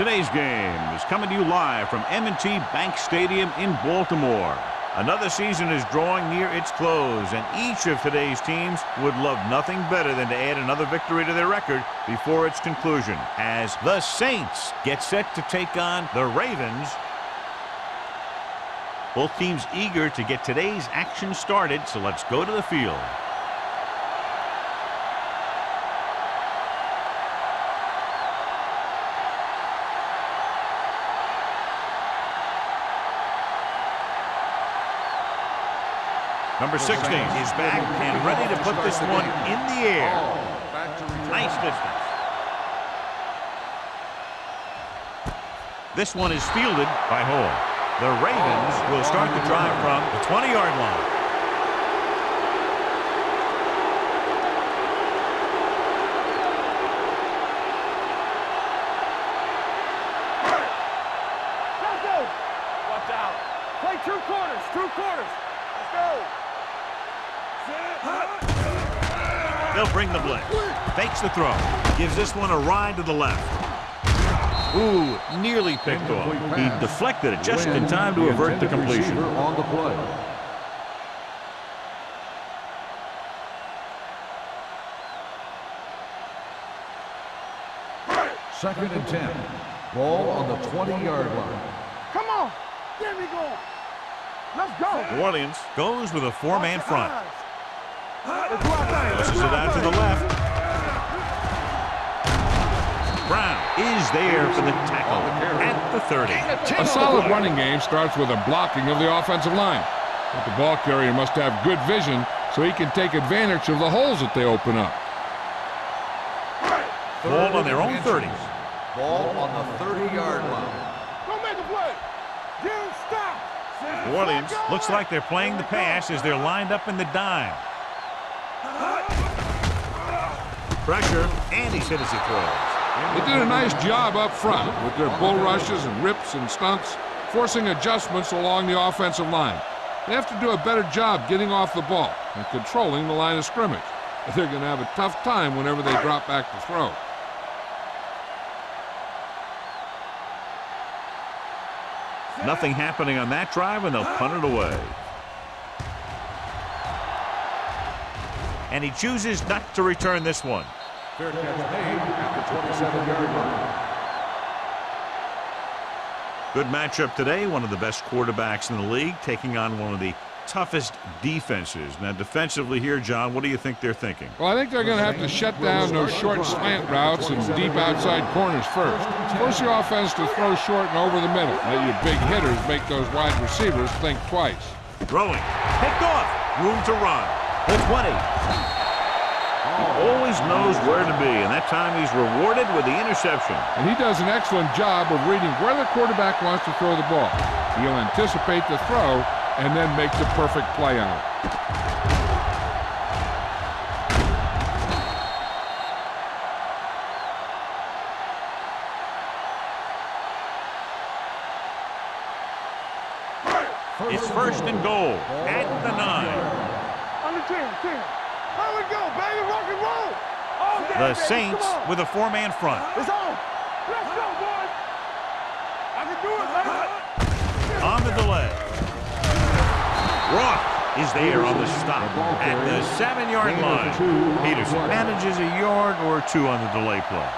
Today's game is coming to you live from M&T Bank Stadium in Baltimore. Another season is drawing near its close, and each of today's teams would love nothing better than to add another victory to their record before its conclusion, as the Saints get set to take on the Ravens. Both teams eager to get today's action started, so let's go to the field. Number 16 is back and ready to put this one in the air. Nice distance. This one is fielded by Hall. The Ravens will start the drive from the 20-yard line. Let's go. Watch out. Play two quarters. Let's go. They'll bring the blitz. Fakes the throw. Gives this one a ride to the left. Ooh, nearly picked off. He deflected it just in time to avert the completion. On the play. Second and 10. Ball on the 20-yard line. Come on. There we go. Let's go. New Orleans goes with a four-man front. This Pushes it out to the left. Brown is there for the tackle at the 30. A solid running game starts with a blocking of the offensive line. But the ball carrier must have good vision so he can take advantage of the holes that they open up. Ball on their own 30s. Ball on the 30-yard line. Go make a play. Don't stop. New Orleans looks like they're playing the pass as they're lined up in the dime. Pressure, and he's hit as he throws. They did a nice job up front with their bull rushes and rips and stunts, forcing adjustments along the offensive line. They have to do a better job getting off the ball and controlling the line of scrimmage. They're going to have a tough time whenever they drop back to throw. Nothing happening on that drive, and they'll punt it away. And he chooses not to return this one. Fair catch made at the 27-yard line. Good matchup today. One of the best quarterbacks in the league taking on one of the toughest defenses. Now, defensively here, John, what do you think they're thinking? Well, I think they're going to have to shut down those short slant routes and deep outside corners first. Force your offense to throw short and over the middle. Let your big hitters make those wide receivers think twice. Throwing. Picked off. Room to run. The 20. He always knows where to be, and that time he's rewarded with the interception. And he does an excellent job of reading where the quarterback wants to throw the ball. He'll anticipate the throw and then make the perfect play on it. It's first and goal at the 9. On the 10. How we go, baby? Rock and roll. All day, The baby. Saints with a four-man front. It's on. Let's go, boys. I can do it, baby. On the delay. Rock is there on the stop at the 7-yard line. Peterson manages a yard or two on the delay play.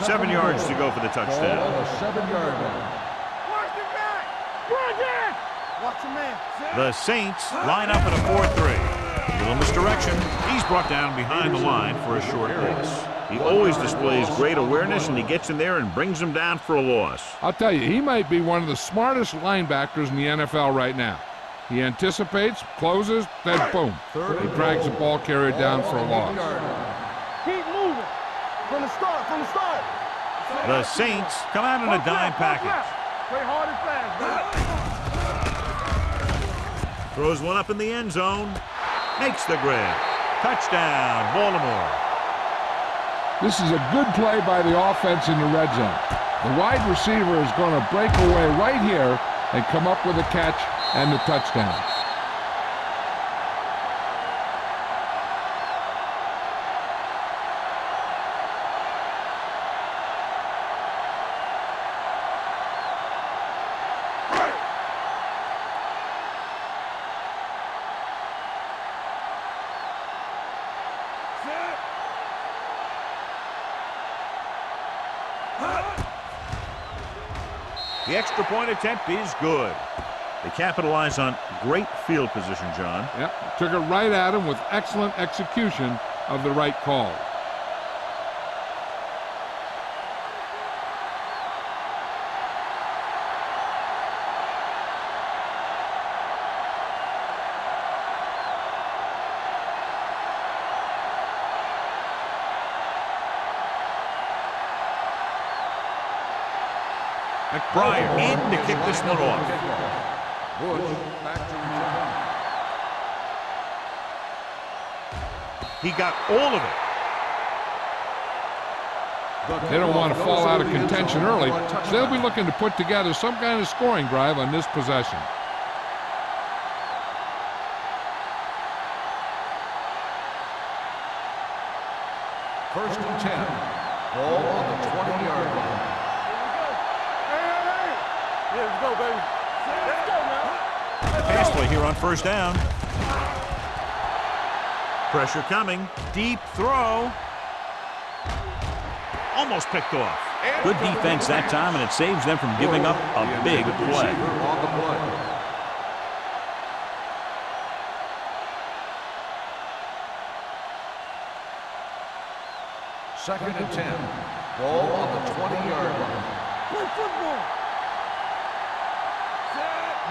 Seven yards to go for the touchdown. Ball on the 7-yard line. Watch the back. Run again. Watch the man. The Saints line up in a 4-3. A little misdirection. He's brought down behind the line for a short pass. He always displays great awareness, and he gets in there and brings him down for a loss. I'll tell you, he might be one of the smartest linebackers in the NFL right now. He anticipates, closes, then boom. He drags the ball carrier down for a loss. Keep moving. From the start. The Saints come out in a dime package. Play hard and fast, bro. Throws one up in the end zone. Makes the grab. Touchdown, Baltimore. This is a good play by the offense in the red zone. The wide receiver is going to break away right here and come up with a catch and the touchdown. The extra point attempt is good. They capitalize on great field position, John. Yep, took it right at him with excellent execution of the right call. McBride in to kick this one off. Bush back to return. He got all of it. They don't want to fall out of contention early, so they'll be looking to put together some kind of scoring drive on this possession. First and 10. Ball on the 20-yard line. Yeah, let's go, baby. Let's go now. Pass play here on first down. Pressure coming. Deep throw. Almost picked off. Good defense that time, and it saves them from giving up a big play. On the play. Second and 10. Ball on the 20-yard line. Play football.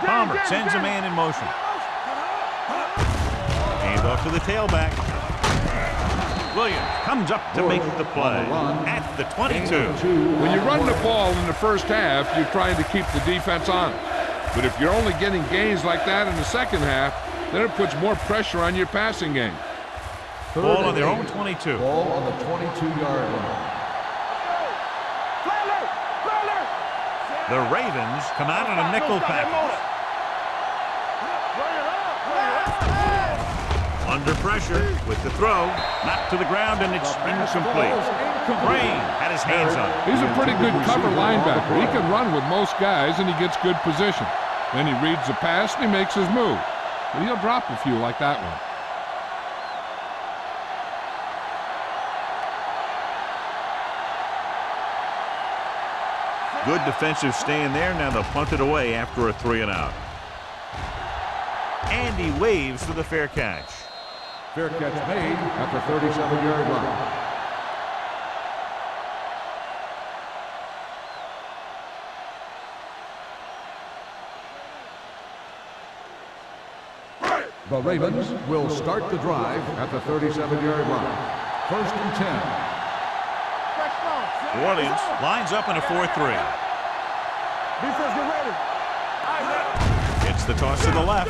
Palmer sends a man in motion. Hand off to the tailback. Williams comes up to make the play at the 22. When you run the ball in the first half, you're trying to keep the defense honest. But if you're only getting gains like that in the second half, then it puts more pressure on your passing game. Ball on their own 22. Ball on the 22-yard line. The Ravens come out in a nickel package. Under pressure with the throw, knocked to the ground, and it's incomplete. Crane had his hands on it. He's a pretty good cover linebacker. He can run with most guys, and he gets good position. Then he reads the pass, and he makes his move. But he'll drop a few like that one. Good defensive stand there. Now they'll punt it away after a 3-and-out. And he waves for the fair catch. Fair catch made at the 37-yard line. The Ravens will start the drive at the 37-yard line. First and 10. New Orleans lines up in a 4-3. Defense, get ready. It's the toss to the left.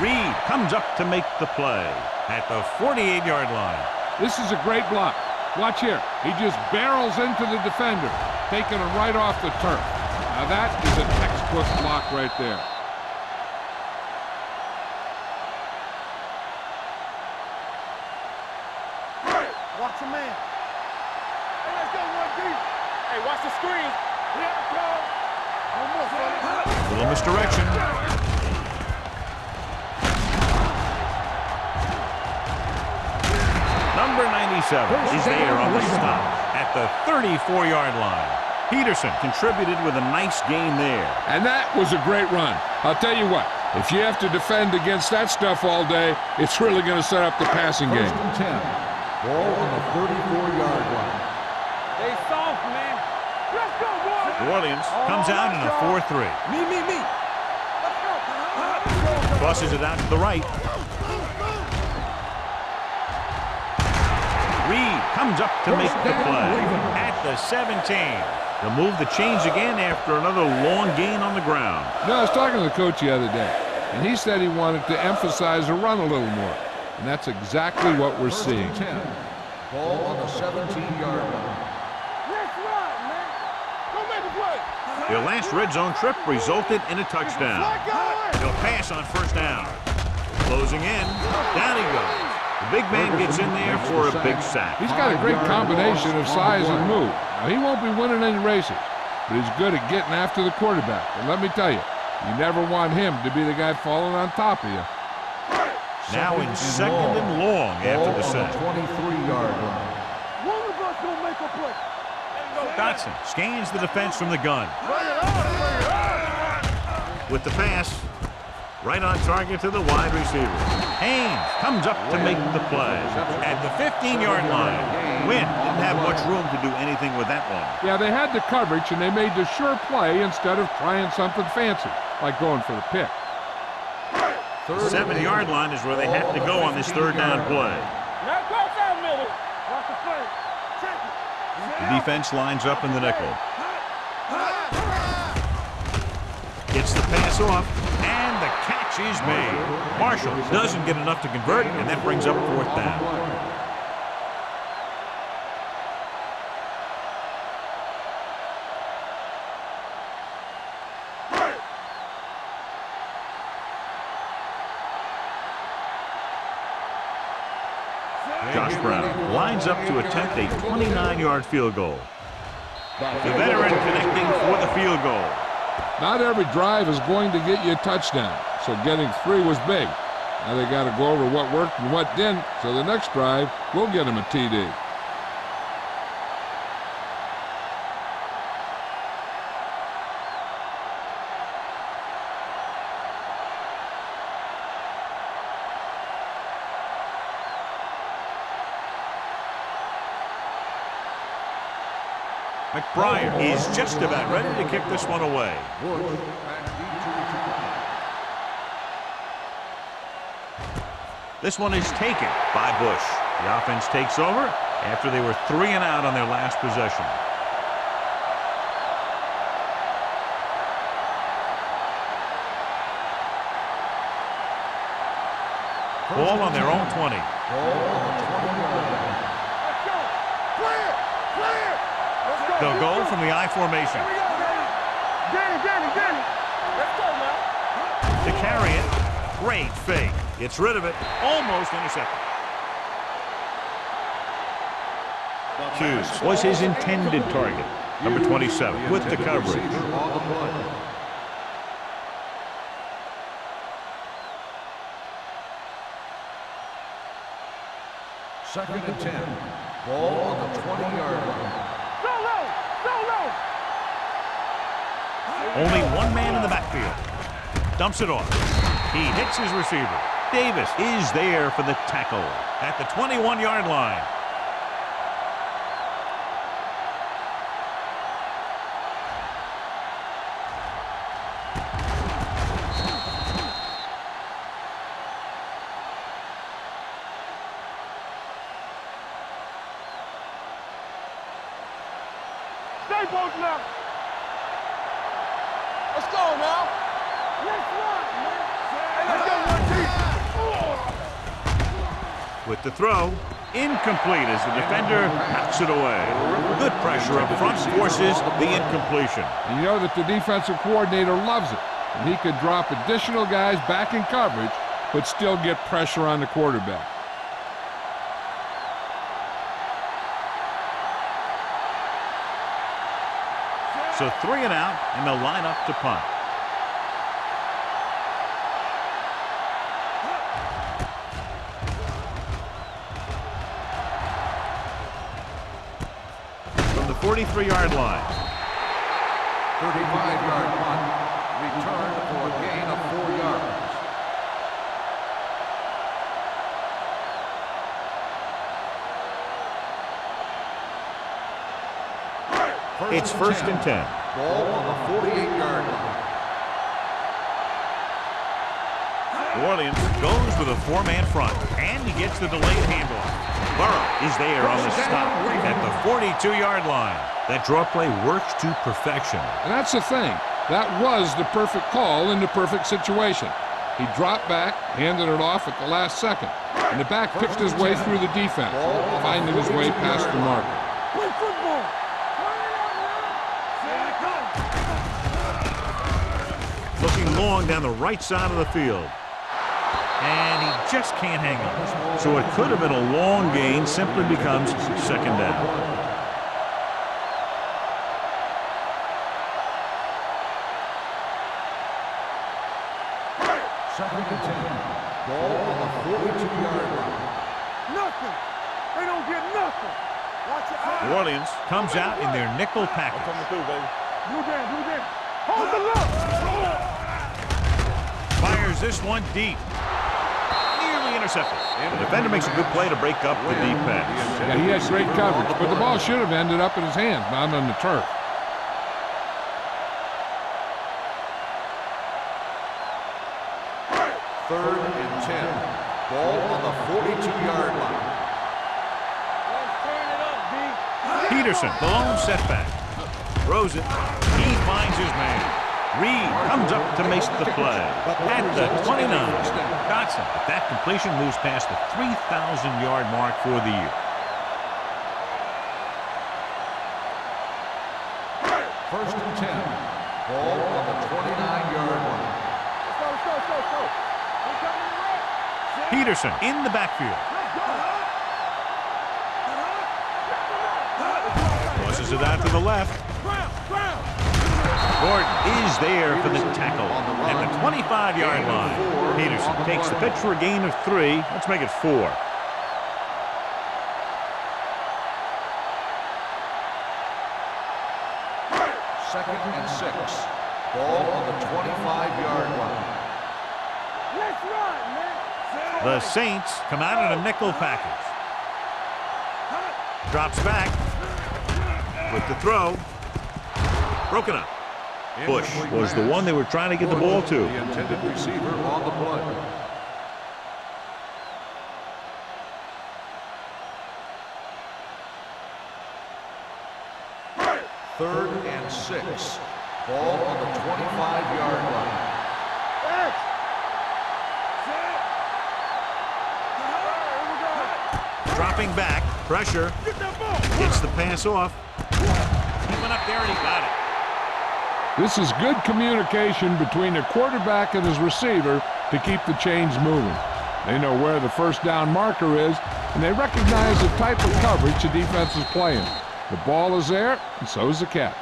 Reed comes up to make the play at the 48-yard line. This is a great block. Watch here. He just barrels into the defender, taking him right off the turf. Now that is a textbook block right there. Watch your man. Hey, let's go, 1D. Hey, watch the screen. Here it comes. One more, son. Little misdirection. Number 97 is there on the stop at the 34-yard line. Peterson contributed with a nice gain there. And that was a great run. I'll tell you what, if you have to defend against that stuff all day, it's really going to set up the passing game. First and 10. Ball on the 34-yard line. They soft, man. Let's go, boy. New Orleans comes out in a 4-3. Me. Let's go. Crosses it out to the right. Reed comes up to make the play at the 17. They'll move the chains again after another long gain on the ground. I was talking to the coach the other day, and he said he wanted to emphasize the run a little more. And that's exactly what we're seeing. 10. Ball on the 17-yard line. Let's ride, man. Go make the play. Their last red zone trip resulted in a touchdown. They'll pass on first down. Closing in. Down he goes. The big man gets in there for a big sack. He's got a great combination of size and move. Now, he won't be winning any races, but he's good at getting after the quarterback. And let me tell you, you never want him to be the guy falling on top of you. Now in second and long after the sack. 23-yard line. That's gonna make a play. Dotson scans the defense from the gun. With the pass, right on target to the wide receiver. Haynes comes up to make the play. At the 15-yard line, Wynn didn't have much room to do anything with that one. Yeah, they had the coverage, and they made the sure play instead of trying something fancy, like going for the pick. The 7-yard line is where they have to go on this third down play. Now go down, Miller. Watch the play. Check it. The defense lines up in the nickel. Gets the pass off, and the catch is made. Marshall doesn't get enough to convert, and that brings up fourth down. Josh Brown lines up to attempt a 29-yard field goal. The veteran connecting for the field goal. Not every drive is going to get you a touchdown, so getting 3 was big. Now they got to go over what worked and what didn't, so the next drive will get them a TD. McBride is just about ready to kick this one away. This one is taken by Bush. The offense takes over after they were 3 and out on their last possession. Ball on their own 20. They'll go from the I formation. Danny. Let's go now. To carry it, great fake. Gets rid of it, almost intercepted. Hughes was his intended target. Number 27 with the coverage. Second and 10. Ball on the 20-yard line. Only one man in the backfield. Dumps it off. He hits his receiver. Davis is there for the tackle at the 21-yard line. Stay both now. Let's go now. Let's run, man. Hey, let's go, one team. With the throw, incomplete as the defender knocks it away. Good pressure up front forces the incompletion. And you know that the defensive coordinator loves it. And he could drop additional guys back in coverage, but still get pressure on the quarterback. So 3 and out, and they'll line up to punt. From the 43-yard line. 35-yard punt. Return for a gain of 4 yards. It's first and 10. Ball on the 48-yard line. New Orleans goes with a 4-man front, and he gets the delayed handoff. Burrow is there on the stop at the 42-yard line. That draw play works to perfection. And that's the thing. That was the perfect call in the perfect situation. He dropped back, handed it off at the last second, and the back picked his way through the defense, finding his way past the marker. Play football. Looking long down the right side of the field. And he just can't hang on. So it could have been a long gain, simply becomes second down. Second and 10. Ball on the 42-yard line. Nothing. They don't get nothing. Watch your eyes. New Orleans comes out in their nickel package. Coming through, baby. Blue down. Hold the look. Fires this one deep. Nearly intercepted. The defender makes a good play to break up the deep pass. Yeah, he had great coverage, but the ball should have ended up in his hands, not on the turf. Third and 10. Ball on the 42-yard line. Let's turn it up, D. Peterson, the lone setback. Throws it. He finds his man. Reed comes up to make the play. At the 29. Dotson, but that completion moves past the 3,000-yard mark for the year. First and 10. Ball on the 29-yard line. Let's go. We're coming to the right. Peterson in the backfield. Tosses it out to the left. Gordon is there for the tackle at the 25-yard line. Peterson takes the pitch for a gain of 3. Let's make it 4. Second and 6. Ball on the 25-yard line. Let's run, man. The Saints come out in a nickel package. Drops back with the throw. Broken up. Bush was the one they were trying to get the ball to. The intended receiver on the play. Third and 6. Ball on the 25-yard line. Dropping back. Pressure. Gets the pass off. He went up there and he got it. This is good communication between the quarterback and his receiver to keep the chains moving. They know where the first down marker is, and they recognize the type of coverage the defense is playing. The ball is there, and so is the catch.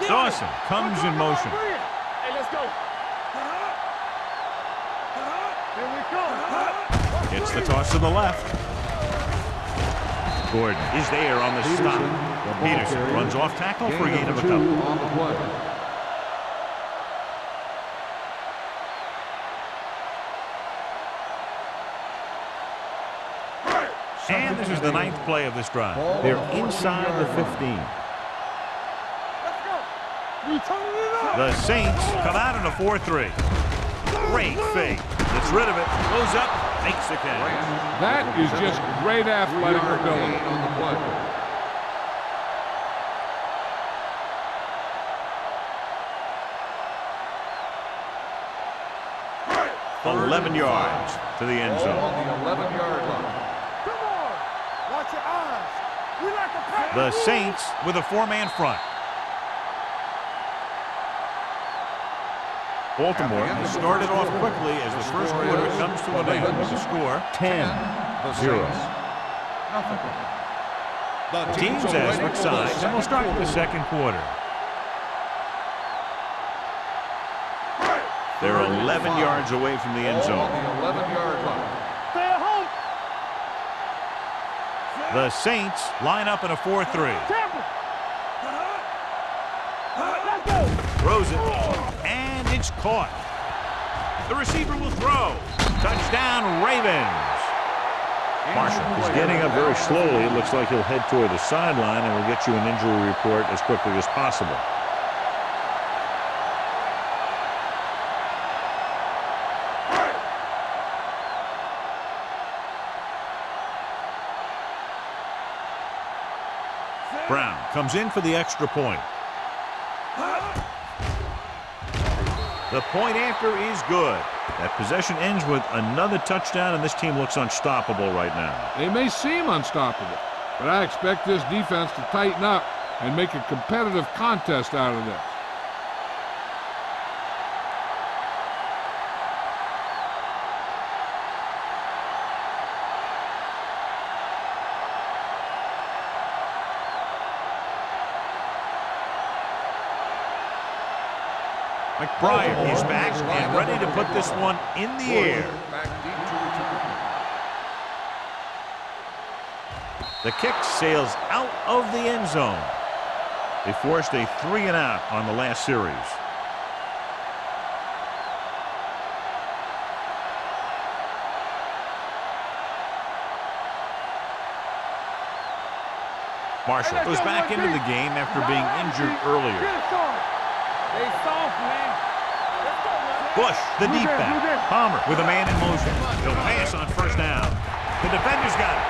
Dawson comes in motion. Hey, let's go. Here we come. It's the toss to the left. Gordon is there on the stop. Peterson runs off tackle for a gain of a couple. On the play. And this is the 9th play of this drive. They're inside the 15. We turning it up. The Saints come out in a 4-3. Great fake. Gets rid of it. Goes up. Makes the catch. That is just great athletic ability. On the play. 11 yards to the end Ball zone. on the 11-yard line. Come on. Watch your eyes. We like a pack. The Saints with a 4-man front. Baltimore has started off quickly as the first quarter comes to an end with the score 10-0. The Teams as switch sides, and we'll start with the second quarter. They're 11 yards away from the end Ball on zone. the 11-yard line. Stay at home. The Saints line up in a 4-3. Tampa. Let's go. Throws it, and it's caught. The receiver will throw. Touchdown, Ravens. Marshall is getting up very slowly. It looks like he'll head toward the sideline, and we'll get you an injury report as quickly as possible. Brown comes in for the extra point. The point after is good. That possession ends with another touchdown, and this team looks unstoppable right now. They may seem unstoppable, but I expect this defense to tighten up and make a competitive contest out of this. McBride is back and ready to put this one in the air. Back deep to return. The kick sails out of the end zone. They forced a 3-and-out on the last series. Marshall goes back into the game after being injured earlier. Bush, the deep back. Palmer with a man in motion. He'll pass on first down. The defender's got it.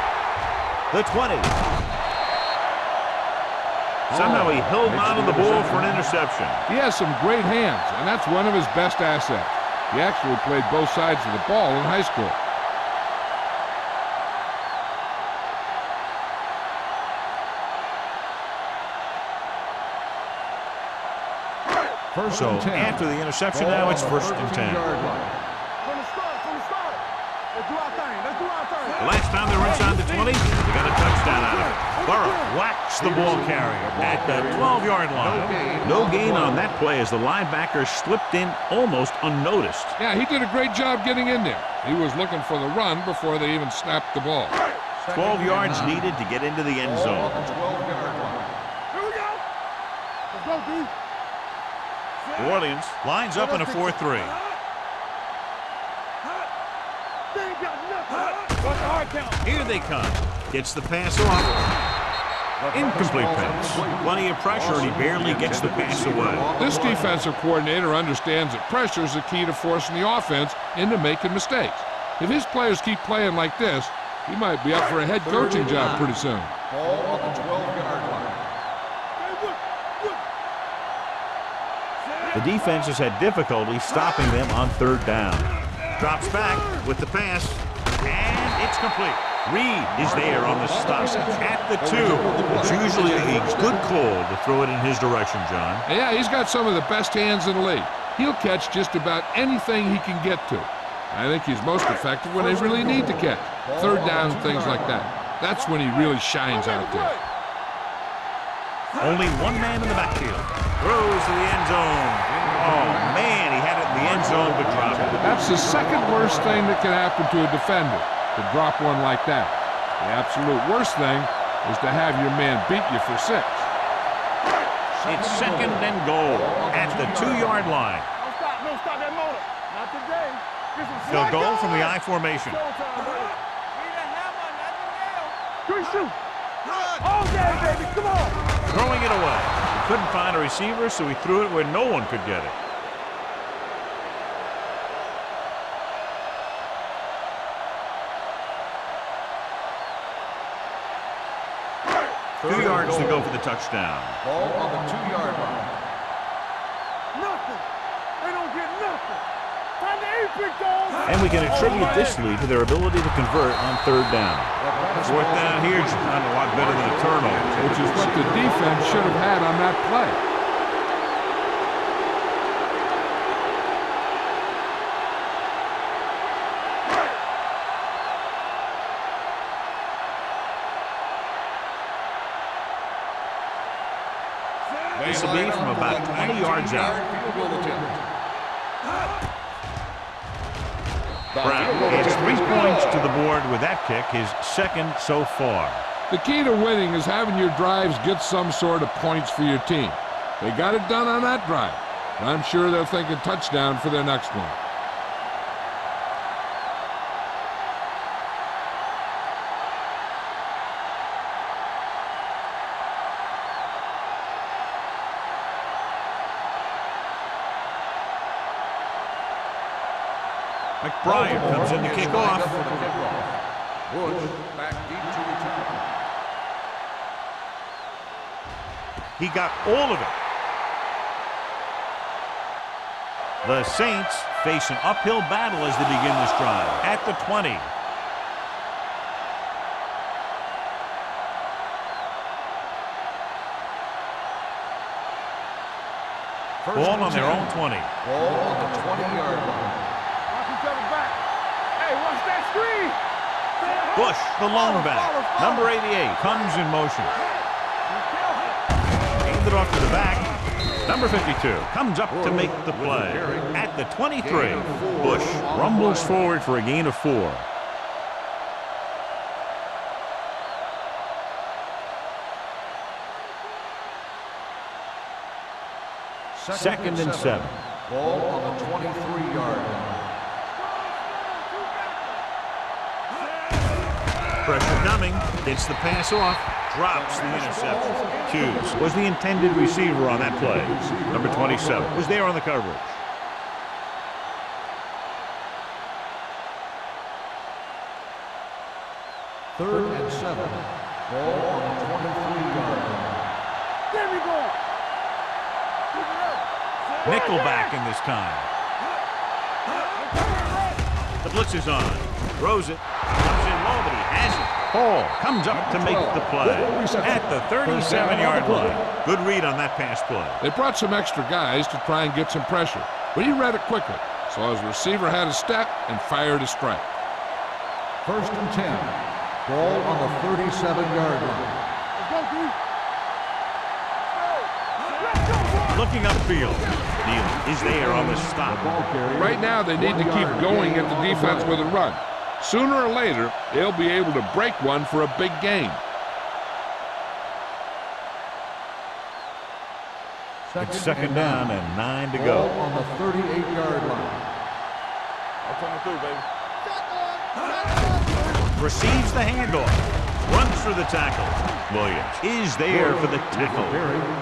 The 20. Somehow he held on to the ball for an interception. He has some great hands, and that's one of his best assets. He actually played both sides of the ball in high school. First So and 10. after the interception, now it's first and 10. From the start. Let's do our thing. The last time they were inside the 20, they got a touchdown out of it. Burrow whacks the ball carrier at the 12-yard line. No gain on that play as the linebacker slipped in almost unnoticed. Yeah, he did a great job getting in there. He was looking for the run before they even snapped the ball. 12 yards needed to get into the end Ball zone. on the 12-yard line. Here we go. Let's go, D. New Orleans lines up in a 4-3. They ain't got nothing. What's the hard count? Here they come. Gets the pass off. Incomplete pass. Plenty of pressure, and he barely gets the pass away. This defensive coordinator understands that pressure is the key to forcing the offense into making mistakes. If his players keep playing like this, he might be up for a head coaching job pretty soon. Ball on the 12-yard line. The defense has had difficulty stopping them on third down. Drops back with the pass, and it's complete. Reed is there on the stop at the 2. It's usually a good call to throw it in his direction, John. Yeah, he's got some of the best hands in the league. He'll catch just about anything he can get to. I think he's most effective when they really need to catch. Third down, things like that. That's when he really shines out there. Only one man in the backfield. Throws to the end zone. Oh, man, he had it in the end zone, but dropped it. That's the second worst thing that can happen to a defender, to drop one like that. The absolute worst thing is to have your man beat you for 6. It's second and goal at the 2-yard line. No stop that motor. Not today. They'll go from the I formation. Three shoot. All day, baby. Come on. Throwing it away. He couldn't find a receiver, so he threw it where no one could get it. Two yards to go for the touchdown. Ball on the 2-yard line. Nothing. They don't get nothing. Time to eat, big dog. And we can attribute this lead to their ability to convert on third down. Fourth down here is not a lot better than a turnover. Which is what the defense should have had on that play. This will be from about 20 yards out. Field goal attempt. Brown adds 3 points to the board with that kick, his second so far. The key to winning is having your drives get some sort of points for your team. They got it done on that drive. And I'm sure they're thinking touchdown for their next one. McBride comes in to kick off. Bush back deep to return. He got all of it. The Saints face an uphill battle as they begin this drive at the 20. Ball on their own 20. Ball on the 20-yard line. Watch each other back. Hey, watch that screen. Bush, the lone back, number 88, comes in motion. Aimed it off to the back. Number 52 comes up to make the play. At the 23, Bush rumbles forward for a gain of 4. Second and 7. Ball on the 23-yard line. Pressure coming. Gets the pass off. Drops the interception. Hughes was the intended receiver on that play. Number 27 was there on the coverage. Third and 7. Ball on the 23-yard line. There we go. Nickelback in this time. The blitz is on. Throws it. Comes in low, but he has it. Hall comes up to make the play at the 37-yard line. Good read on that pass play. They brought some extra guys to try and get some pressure, but he read it quickly, so his receiver had a step and fired a strike. First and 10. Ball on the 37-yard line. Looking upfield. Neal is there on the stop. Right now, they need to keep going at the defense with a run. Sooner or later, they'll be able to break one for a big gain. It's second down and 9 to Ball go. on the 38-yard line. I'm coming through, baby. Receives the handoff. Runs through the tackle. Williams is there for the tackle.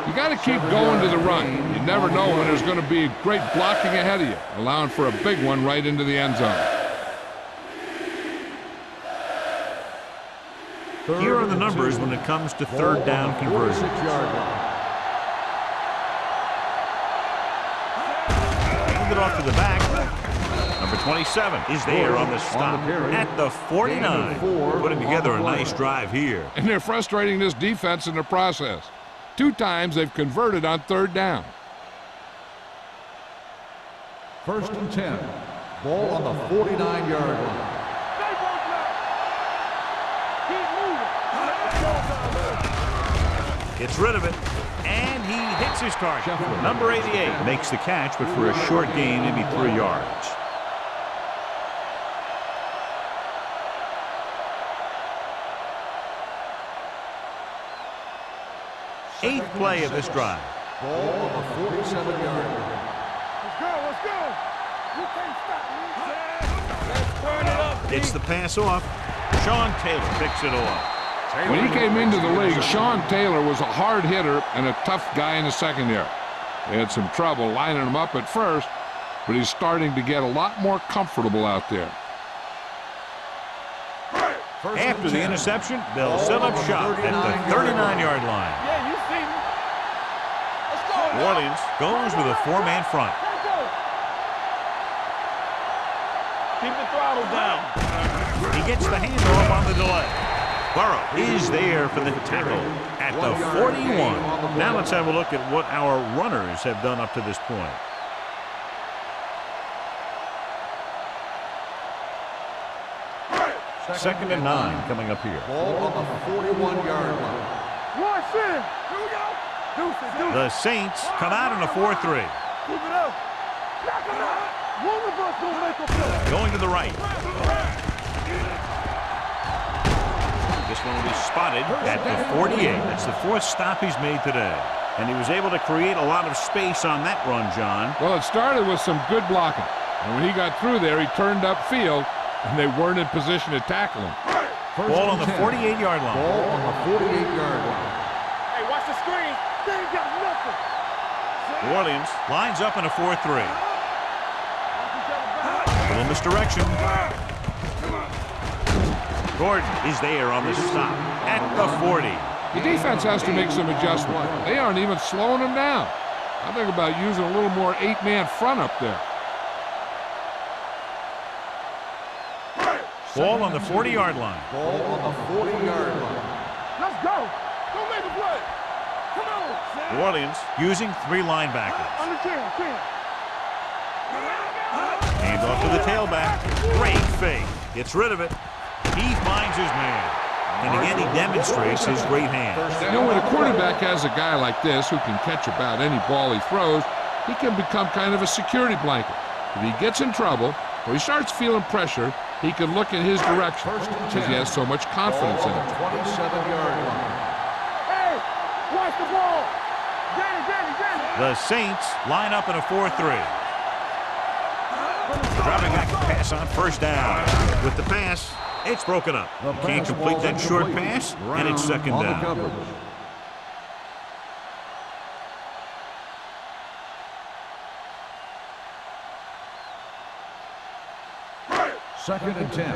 You got to keep going to the run. You never know when there's going to be great blocking ahead of you, allowing for a big one right into the end zone. Here are the numbers when it comes to third down conversions. 46-yard line. Hand it off to the back. Number 27 is there on the stop at the 49. Putting together a nice drive here. And they're frustrating this defense in the process. 2 times they've converted on third down. First and 10. Ball on the 49-yard line. Gets rid of it, and he hits his target. Number 88 makes the catch, but for a short gain, maybe 3 yards. Eighth play of this drive. Ball on the 47-yard line. Let's go. You can't stop me. Let's turn it up. Gets the pass off. Sean Taylor picks it off. When he came into the league, Sean Taylor was a hard hitter and a tough guy in the secondary. They had some trouble lining him up at first, but he's starting to get a lot more comfortable out there. After the interception, they'll set up shop at the 39-yard line. Yeah, you see me. Let's go. New Orleans goes with a 4-man front. Let's go. Keep the throttle down. He gets the handoff on the delay. Burrow is there for the tackle at the 41. Now let's have a look at what our runners have done up to this point. Second and 9 coming up here. Ball on the 41-yard line. Watch it. Here we go. Deuces. The Saints come out in a 4-3. Keep it up. Knock him out. One of us will make a play. Going to the right. This one will be spotted at the 48. That's the 4th stop he's made today. And he was able to create a lot of space on that run, John. Well, it started with some good blocking. And when he got through there, he turned upfield, and they weren't in position to tackle him. Ball on the 48-yard line. Ball on the 48-yard line. Hey, watch the screen. They ain't got nothing. New Orleans lines up in a 4-3. Little misdirection. Gordon is there on the stop at the 40. The defense has to make some adjustments. They aren't even slowing him down. I think about using a little more 8-man front up there. Ball on the 40-yard line. Ball on the 40-yard line. Let's go. Go make a play. Come on. New Orleans using 3 linebackers. Understand. Hand off to the tailback. Great fake. Gets rid of it. He finds his man. And again, he demonstrates his great hands. You know, when a quarterback has a guy like this who can catch about any ball he throws, he can become kind of a security blanket. If he gets in trouble or he starts feeling pressure, he can look in his direction because he has so much confidence in it. 27-yard line. Hey, watch the ball. Danny. The Saints line up in a 4-3. Dropping back to pass on first down. With the pass, it's broken up. The He can't pass complete ball's that short incomplete. pass, and Brown it's second on the down. coverage. Second and 10.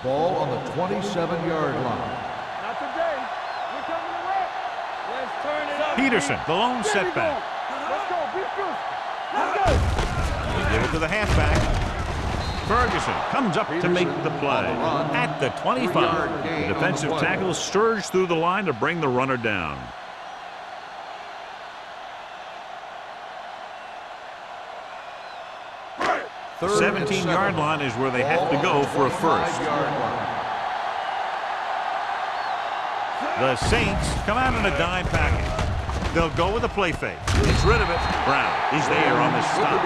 Ball on the 27-yard line. Not today. We're coming to work. Let's turn it up. Peterson, the lone There we go. setback. Let's go. Be fierce. Let's go. They give it to the halfback. Ferguson comes up to make the play. At the 25, the defensive tackle surged through the line to bring the runner down. The 17-yard line is where they have to go for a first. The Saints come out in a dime package. They'll go with a play fake. Gets rid of it. Brown is there on the stop.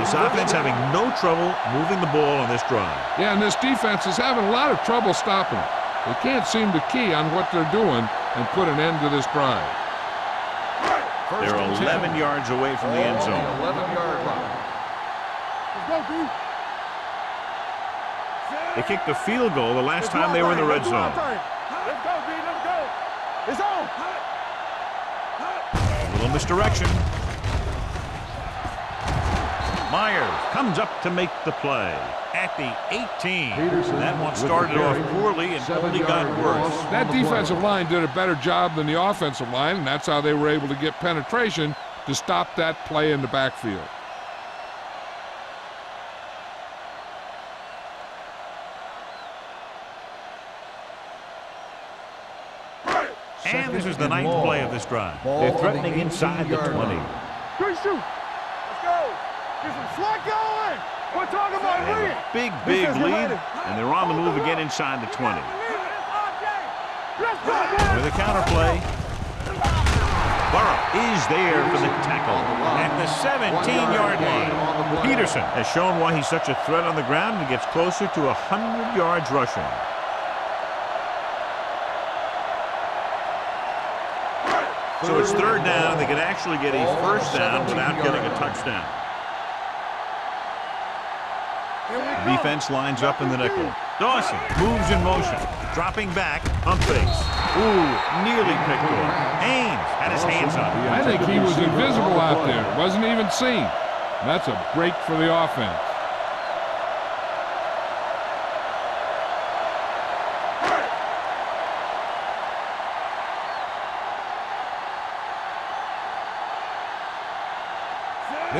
This offense having no trouble moving the ball on this drive. Yeah, and this defense is having a lot of trouble stopping it. They can't seem to key on what they're doing and put an end to this drive. They're 11 yards away from the end zone. 11-yard line. Let's go, D. They kicked a field goal the last time they were in the red zone. Let's go, D. Let's go. It's on. A little misdirection. Myers comes up to make the play at the 18. That one started off poorly and only got worse. That defensive line did a better job than the offensive line, and that's how they were able to get penetration to stop that play in the backfield. And this is the ninth play of this drive. They're threatening inside the 20. Good shoot. Let's go. Get some slack going. We're talking about They lead. have a big lead, and they're on the move again inside the 20. Let's go, boys. With a counterplay. Burrow is there for the tackle at the 17-yard line. Peterson has shown why he's such a threat on the ground and gets closer to 100 yards rushing. So it's third down, and they can actually get a first down without getting a touchdown. Defense lines up in the nickel. Dawson moves in motion, dropping back, pump fakes. Ooh, nearly picked off. Haynes had his hands on it. I think he was invisible out there. Wasn't even seen. That's a break for the offense.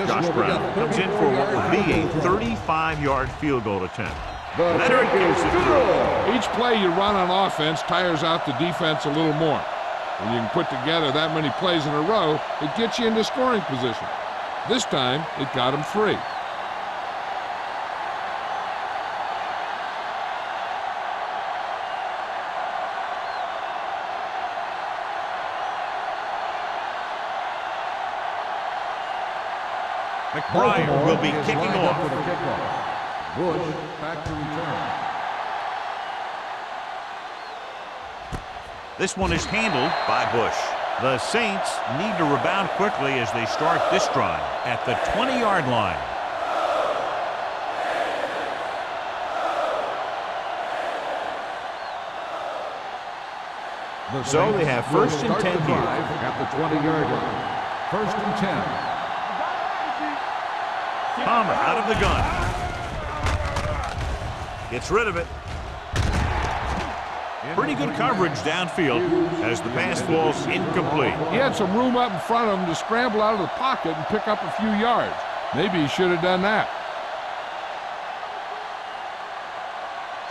Josh Brown comes in for what will be a 35-yard field goal attempt. Leonard gets it through. Each play you run on offense tires out the defense a little more. When you can put together that many plays in a row, it gets you into scoring position. This time, it got him 3. McBride will be kicking off. Bush back to return. This one is handled by Bush. The Saints need to rebound quickly as they start this drive at the 20-yard line. So they have first and 10 here. At the 20-yard line. First and 10. Palmer out of the gun. Gets rid of it. Pretty good coverage downfield as the pass falls incomplete. He had some room up in front of him to scramble out of the pocket and pick up a few yards. Maybe he should have done that.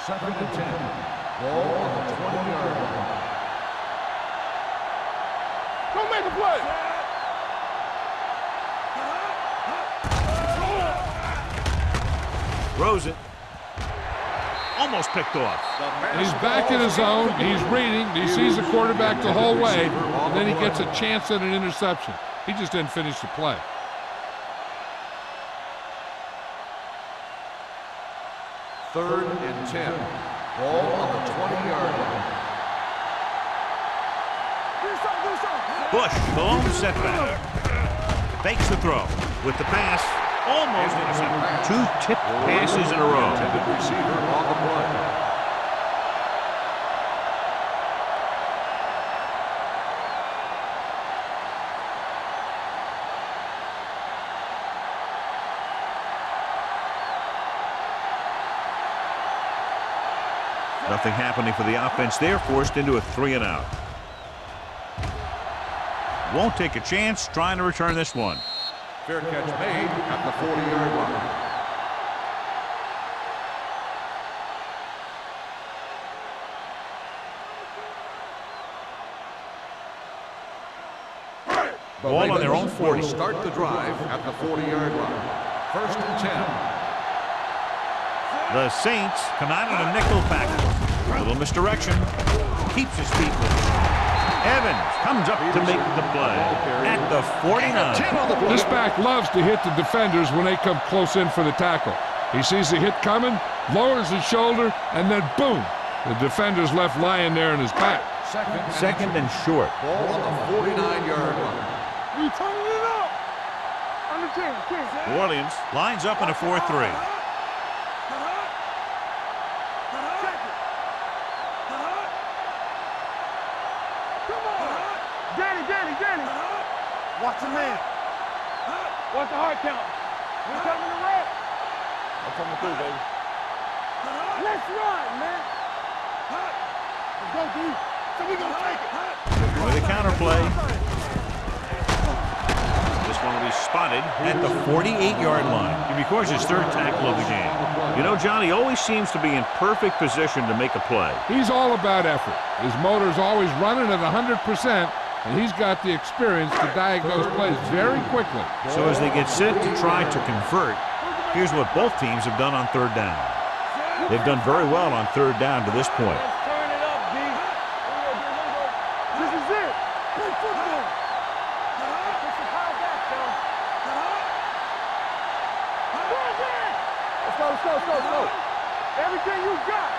Second and 10. Ball on the 20-yard line. Don't make a play. Throws it. almost picked off. He's back in his zone. He's reading. He sees the quarterback the whole way, and then he gets a chance at an interception. He just didn't finish the play. Third and 10. Ball on the 20-yard line. Bush, the lone setback. Fakes the throw. With the pass, almost intercepted. 2 tipped passes in a row. Intended receiver on the play. Nothing happening for the offense. They're forced into a 3-and-out. Won't take a chance trying to return this one. Fair catch made at the 40-yard line. Ball on their own 40. Will start the drive at the 40-yard line. First and 10. The Saints come out in a nickel package. A little misdirection. Keeps his feet moving. Evans comes up to make the play at the 49. This back loves to hit the defenders when they come close in for the tackle. He sees the hit coming, lowers his shoulder, and then boom, the defender's left lying there in his back. Second and short. Ball on the 49-yard line. We turning it up. Under 10. New Orleans lines up in a 4-3. Danny. Watch the man. Watch the hard count. We coming to run. I'm coming through, baby. Let's run, man. Let's go, D. So we gonna take it. With a counterplay. This one will be spotted at the 48-yard line. He records his 3rd tackle of the game. You know, John, he always seems to be in perfect position to make a play. He's all about effort. His motor's always running at 100%. And he's got the experience to diagnose plays very quickly. So as they get set to try to convert, here's what both teams have done on 3rd down. They've done very well on 3rd down to this point. Let's turn it up, D. This is it. Play football. Push the power back, though. Let's go. Everything you got.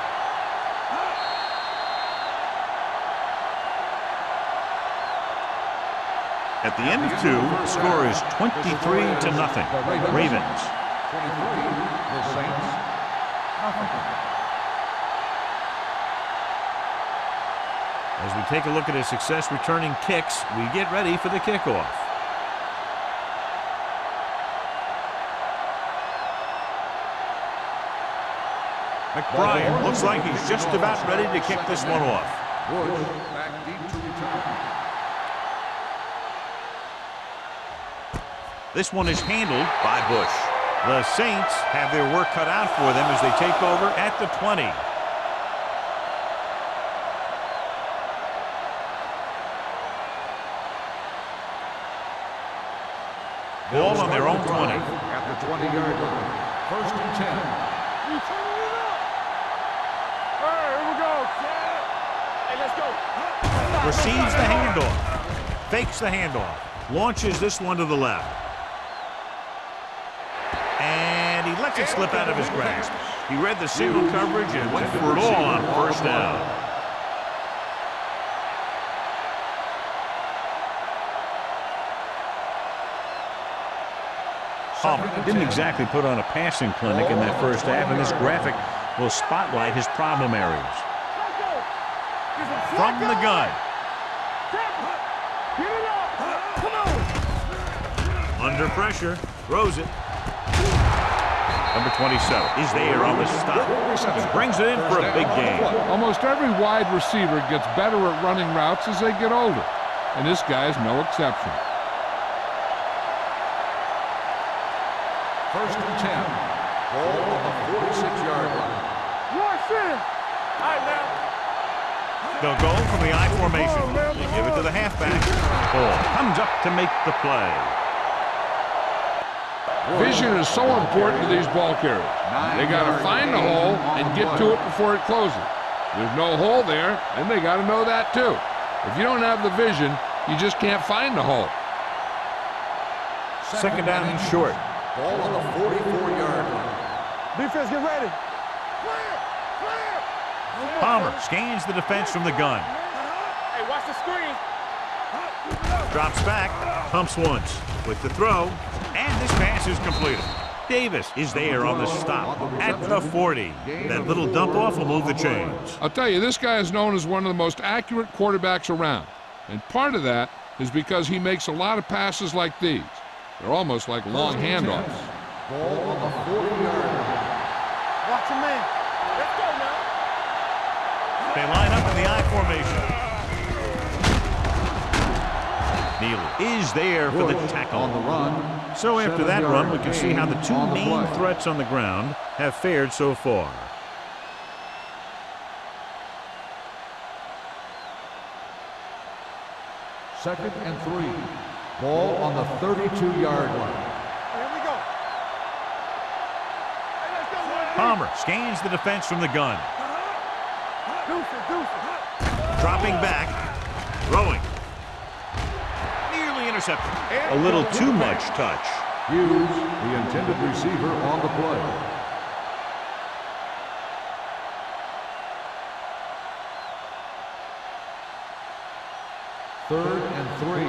At the end of 2, the score is 23-0. Ravens. 23, the Saints. As we take a look at his success returning kicks, we get ready for the kickoff. McBride looks like he's just about ready to kick this one off. Bush back deep to return. This one is handled by Bush. The Saints have their work cut out for them as they take over at the 20. Ball on their own 20. At the 20-yard line. First and 10. We turning it up. All right, here we go. Hey, let's go. Receives the handoff. Fakes the handoff. Launches this one to the left. And he lets it slip out of his grasp. He read the single coverage and went for it all on 1st down. Didn't exactly put on a passing clinic in that 1st half, and this graphic will spotlight his problem areas. From the gun. Under pressure, throws it. Number 27 is there on the stop. He brings it in for a big gain. Almost every wide receiver gets better at running routes as they get older, and this guy is no exception. First and 10. Ball on the 46-yard line. Watch it. All right, now. They'll go from the I formation. They give it to the halfback. Ball comes up to make the play. Vision is so important to these ball carriers. They got to find the hole and get to it before it closes. There's no hole there, and they got to know that too. If you don't have the vision, you just can't find the hole. Second down and short. Ball on the 44-yard line. Defense, get ready. Clear! Clear! Palmer scans the defense from the gun. Hey, watch the screen. Drops back, pumps once with the throw, and this pass is completed. Davis is there on the stop at the 40. That little dump off will move the chains. I'll tell you, this guy is known as one of the most accurate quarterbacks around. And part of that is because he makes a lot of passes like these. They're almost like long handoffs. Ball on the 40-yard line. Watch your man. Let's go now. They line up in the I formation. Neely is there for the tackle. On the run. So after that run, we can see how the two main threats on the ground have fared so far. Second and 3. Ball on the 32-yard line. Here we go. Hey, let's go, man. Palmer scans the defense from the gun. Deuce. Dropping back, throwing. Nearly intercepted. A little too much touch. Hughes, the intended receiver, on the play. Third and 3.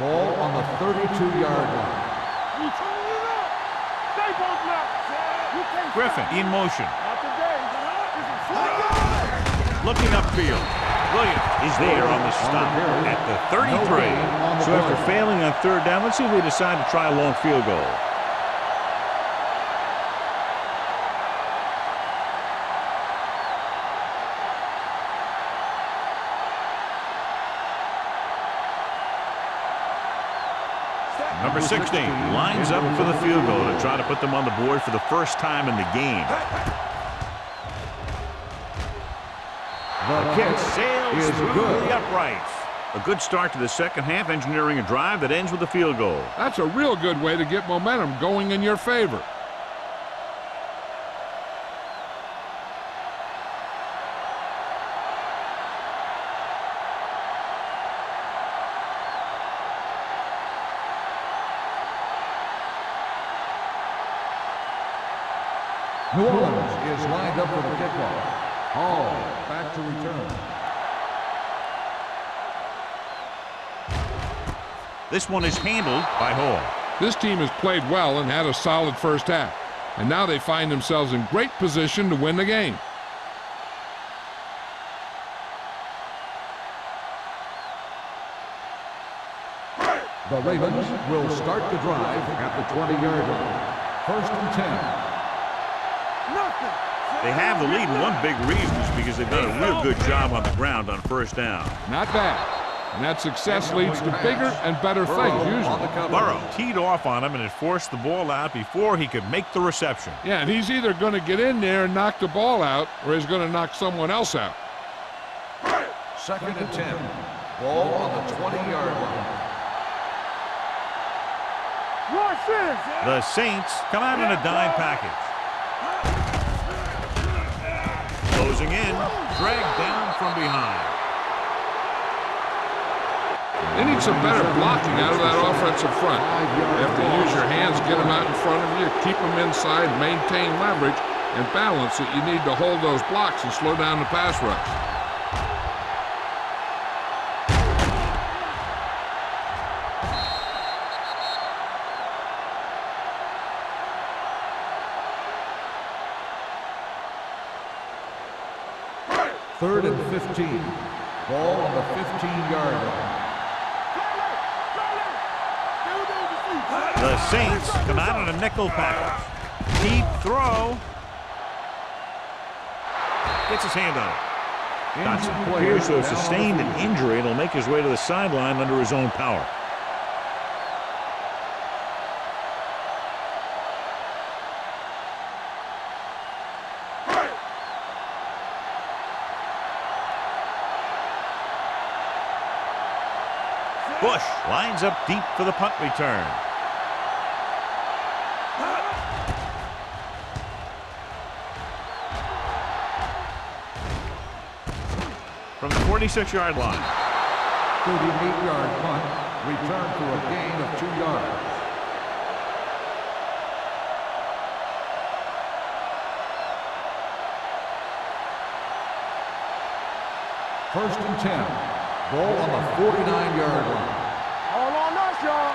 Ball on the 32-yard line. You turn it up. Stay both left. You can't Griffin in motion, Not today. This is fly. looking upfield. Williams is there on the stop at the 33. So after failing on third down, let's see if they decide to try a long field goal. Number 16 lines up for the field goal to try to put them on the board for the first time in the game. The kick Sails is through good. the uprights. A good start to the second half, engineering a drive that ends with a field goal. That's a real good way to get momentum going in your favor. New Orleans is lined up for the kickoff. Hall back to return. This one is handled by Hall. This team has played well and had a solid first half. And now they find themselves in great position to win the game. The Ravens will start the drive at the 20-yard line. First and 10. They have the lead, and one big reason is because they've done a real good job on the ground on first down. Not bad. And that success leads to bigger and better things usually. Burrow teed off on him and had forced the ball out before he could make the reception. Yeah, and he's either going to get in there and knock the ball out, or he's going to knock someone else out. Second and 10. Ball on the 20-yard line. Watch this. The Saints come out in a dime package. Closing in, dragged down from behind. They need some better blocking out of that offensive front. You have to use your hands, get them out in front of you, keep them inside, maintain leverage, and balance it. You need to hold those blocks and slow down the pass rush. Third and 15. Ball on the 15-yard line. The Saints come out in a nickel package. Deep throw. Gets his hand on it. Dotson appears to have sustained an injury and will make his way to the sideline under his own power. Bush lines up deep for the punt return. 46-yard line. 38-yard punt, return for a gain of 2 yards. First and 10. Ball on the 49-yard line. All on us, y'all.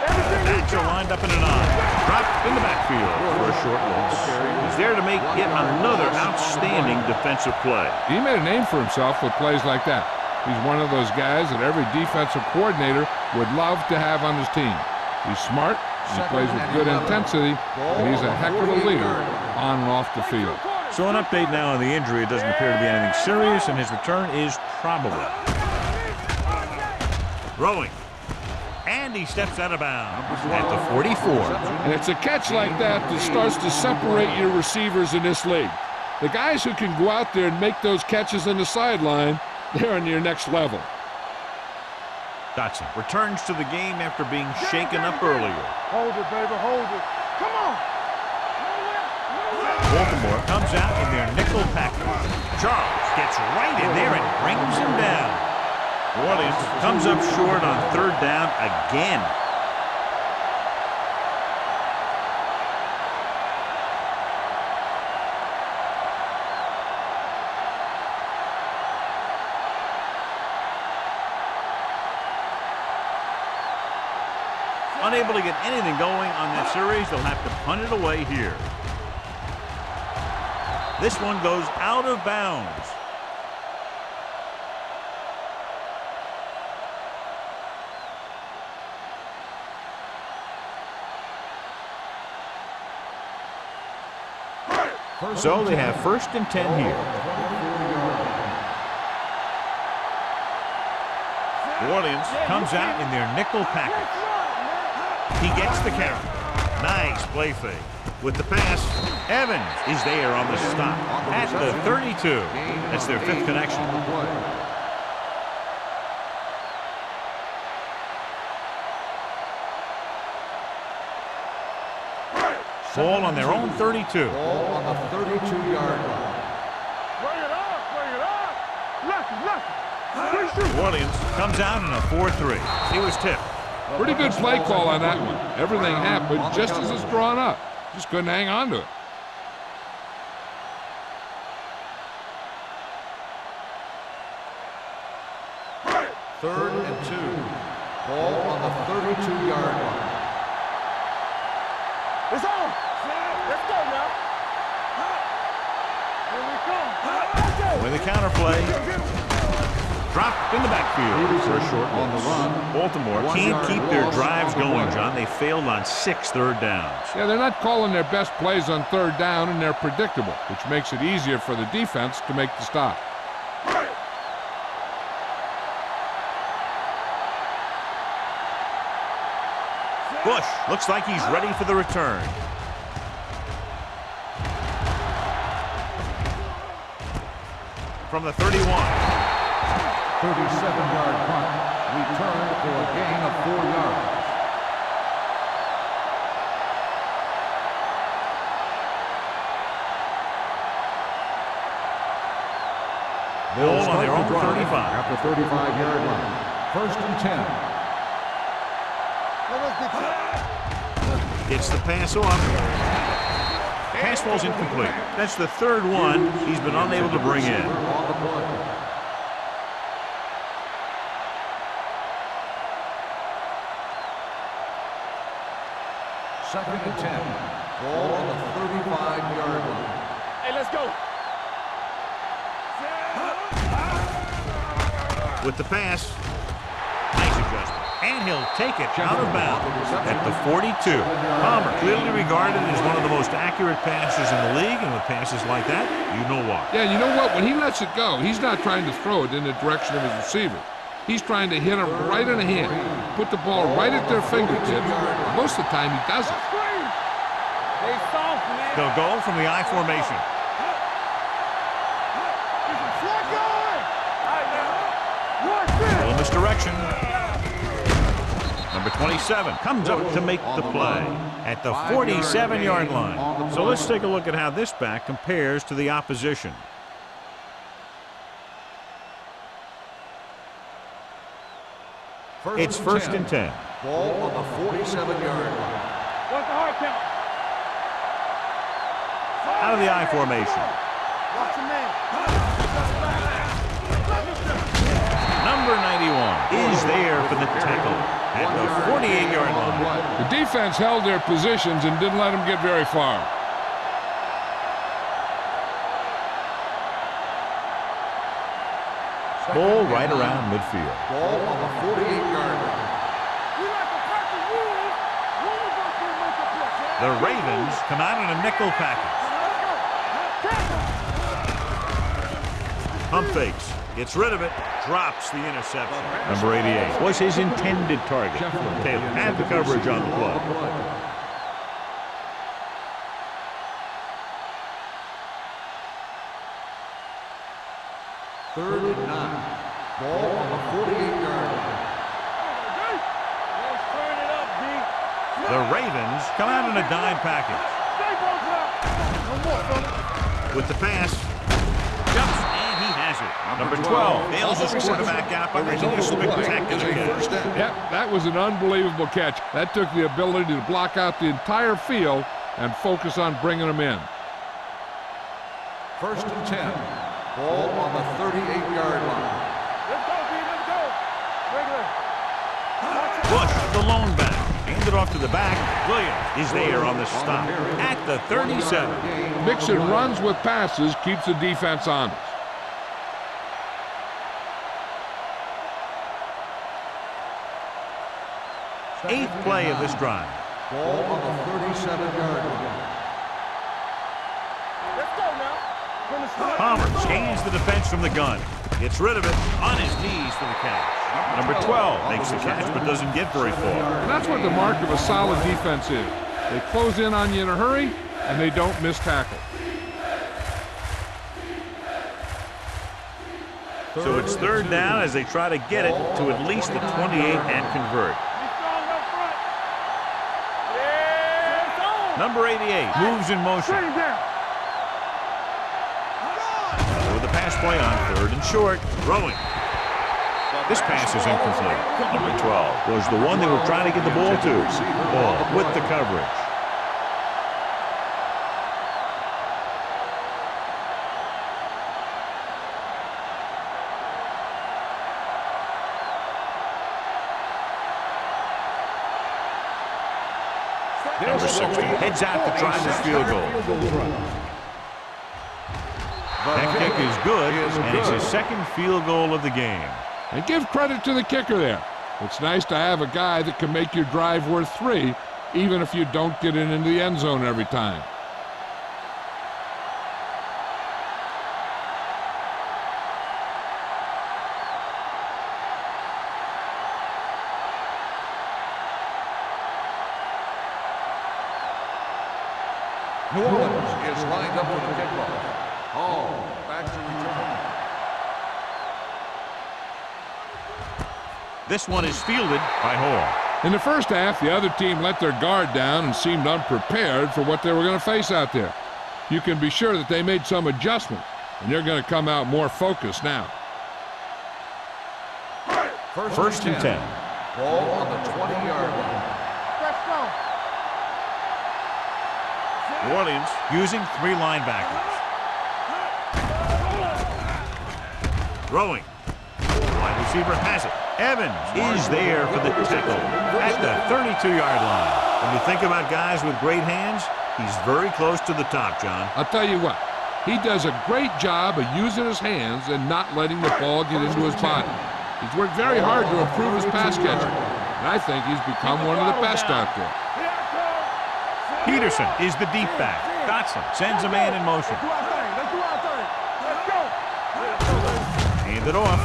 Everything we Backs are got. lined up in an eye. Dropped in the backfield for a short loss. He's there to make yet another outstanding defensive play. He made a name for himself with plays like that. He's one of those guys that every defensive coordinator would love to have on his team. He's smart, he plays with good intensity, and he's a heck of a leader on and off the field. So an update now on the injury. It doesn't appear to be anything serious, and his return is probable. Throwing. And he steps out of bounds at the 44. And it's a catch like that that starts to separate your receivers in this league. The guys who can go out there and make those catches on the sideline, they're on your next level. Dotson returns to the game after being shaken up earlier. Hold it, baby, hold it. Come on. Baltimore comes out in their nickel package. Charles gets right in there and brings him down. New Orleans comes up short on third down again. Unable to get anything going on that series, they'll have to punt it away here. This one goes out of bounds. So they have first and 10 here. New Orleans comes out in their nickel package. He gets the carry. Nice play fake. With the pass, Evans is there on the stop at the 32. That's their fifth connection. Ball on their own 32. Ball on the 32-yard line. Bring it up, bring it up. Lucky. New Orleans comes out in a 4-3. He was tipped. Pretty good play call on that one. Everything happened just as it's drawn up. Just couldn't hang on to it. Third and 2. Ball on the 32-yard line. It's on. Let's go now. Here we come. With a counter play. Dropped in the backfield for a short on the run. Baltimore can't keep their drives going, John. They failed on 6 third downs. Yeah, they're not calling their best plays on third down, and they're predictable, which makes it easier for the defense to make the stop. Bush looks like he's ready for the return. From the 31. 37-yard punt, return for a gain of 4 yards. Ball on their own 35. At the 35-yard line. First and 10. It's the pass off. Pass ball's incomplete. That's the third one he's been unable to bring in. Second and 10. Ball on the 35-yard line. Hey, let's go. With the pass. Nice adjustment. And he'll take it out of bounds at the 42. Palmer clearly regarded as one of the most accurate passers in the league, and with passes like that, you know why. Yeah, you know what? When he lets it go, he's not trying to throw it in the direction of his receiver. He's trying to hit him right in the hand, put the ball right at their fingertips. Most of the time, he doesn't. They soft, man. They'll go from the I formation. Little misdirection. Number 27 comes up to make the play at the 47-yard line. So let's take a look at how this back compares to the opposition. It's first and 10. Ball on the 47-yard line. What's the hard count? Out of the I formation. Watch your man. Number 91 is there for the tackle at the 48-yard line. The defense held their positions and didn't let them get very far. Ball right around midfield. Ball on the 48-yard line. We like to cut the rules. When we go through make a play. The Ravens come out in a nickel package. Pump fakes. Gets rid of it. Drops the interception. Number 88 was his intended target. Taylor had the coverage on the play. Third and 9. Ball on the 48-yard line. Let's turn it up, D. The Ravens come out in a dime package. Stay both out. One more, fella. With the pass. Jumps, and he has it. Number 12 nails his quarterback out by making a spectacular catch. Yep, that was an unbelievable catch. That took the ability to block out the entire field and focus on bringing them in. First and 10. Ball on the 38-yard line. Let's go, D. Let's go. Regular. Bush, the lone back. Handed off to the back. Williams is there on the stop at the 37. Mixing runs with passes keeps the defense honest. Eighth play of this drive. Ball on the 37-yard line. Let's go now. Palmer scans the defense from the gun. Gets rid of it on his knees for the catch. Number 12 makes the catch but doesn't get very far. And that's what the mark of a solid defense is. They close in on you in a hurry, and they don't miss tackle. So it's third down as they try to get it to at least the 28 and convert. Number 88 moves in motion. With the pass play on third and short. Throwing. This pass is incomplete. Number 12 was the one they were trying to get the ball to. Ball with the coverage. Number 60 heads out to try this field goal. That kick is good, and it's his second field goal of the game. And give credit to the kicker there. It's nice to have a guy that can make your drive worth 3, even if you don't get it into the end zone every time. New Orleans is lined up for the kickoff. Hall back to return. This one is fielded by Hall. In the first half, the other team let their guard down and seemed unprepared for what they were going to face out there. You can be sure that they made some adjustments, and they're going to come out more focused now. First and 10. 10. Ball on the 20-yard line. Let's go. New Orleans using 3 linebackers. Throwing. Wide receiver has it. Evans is there for the tackle at the 32-yard line. When you think about guys with great hands, he's very close to the top, John. I'll tell you what, he does a great job of using his hands and not letting the ball get into his body. He's worked very hard to improve his pass catching, and I think he's become one of the best out there. Peterson is the deep back. Dotson sends a man in motion. Let's do our thing. Let's do our thing. Let's go. Hand it off.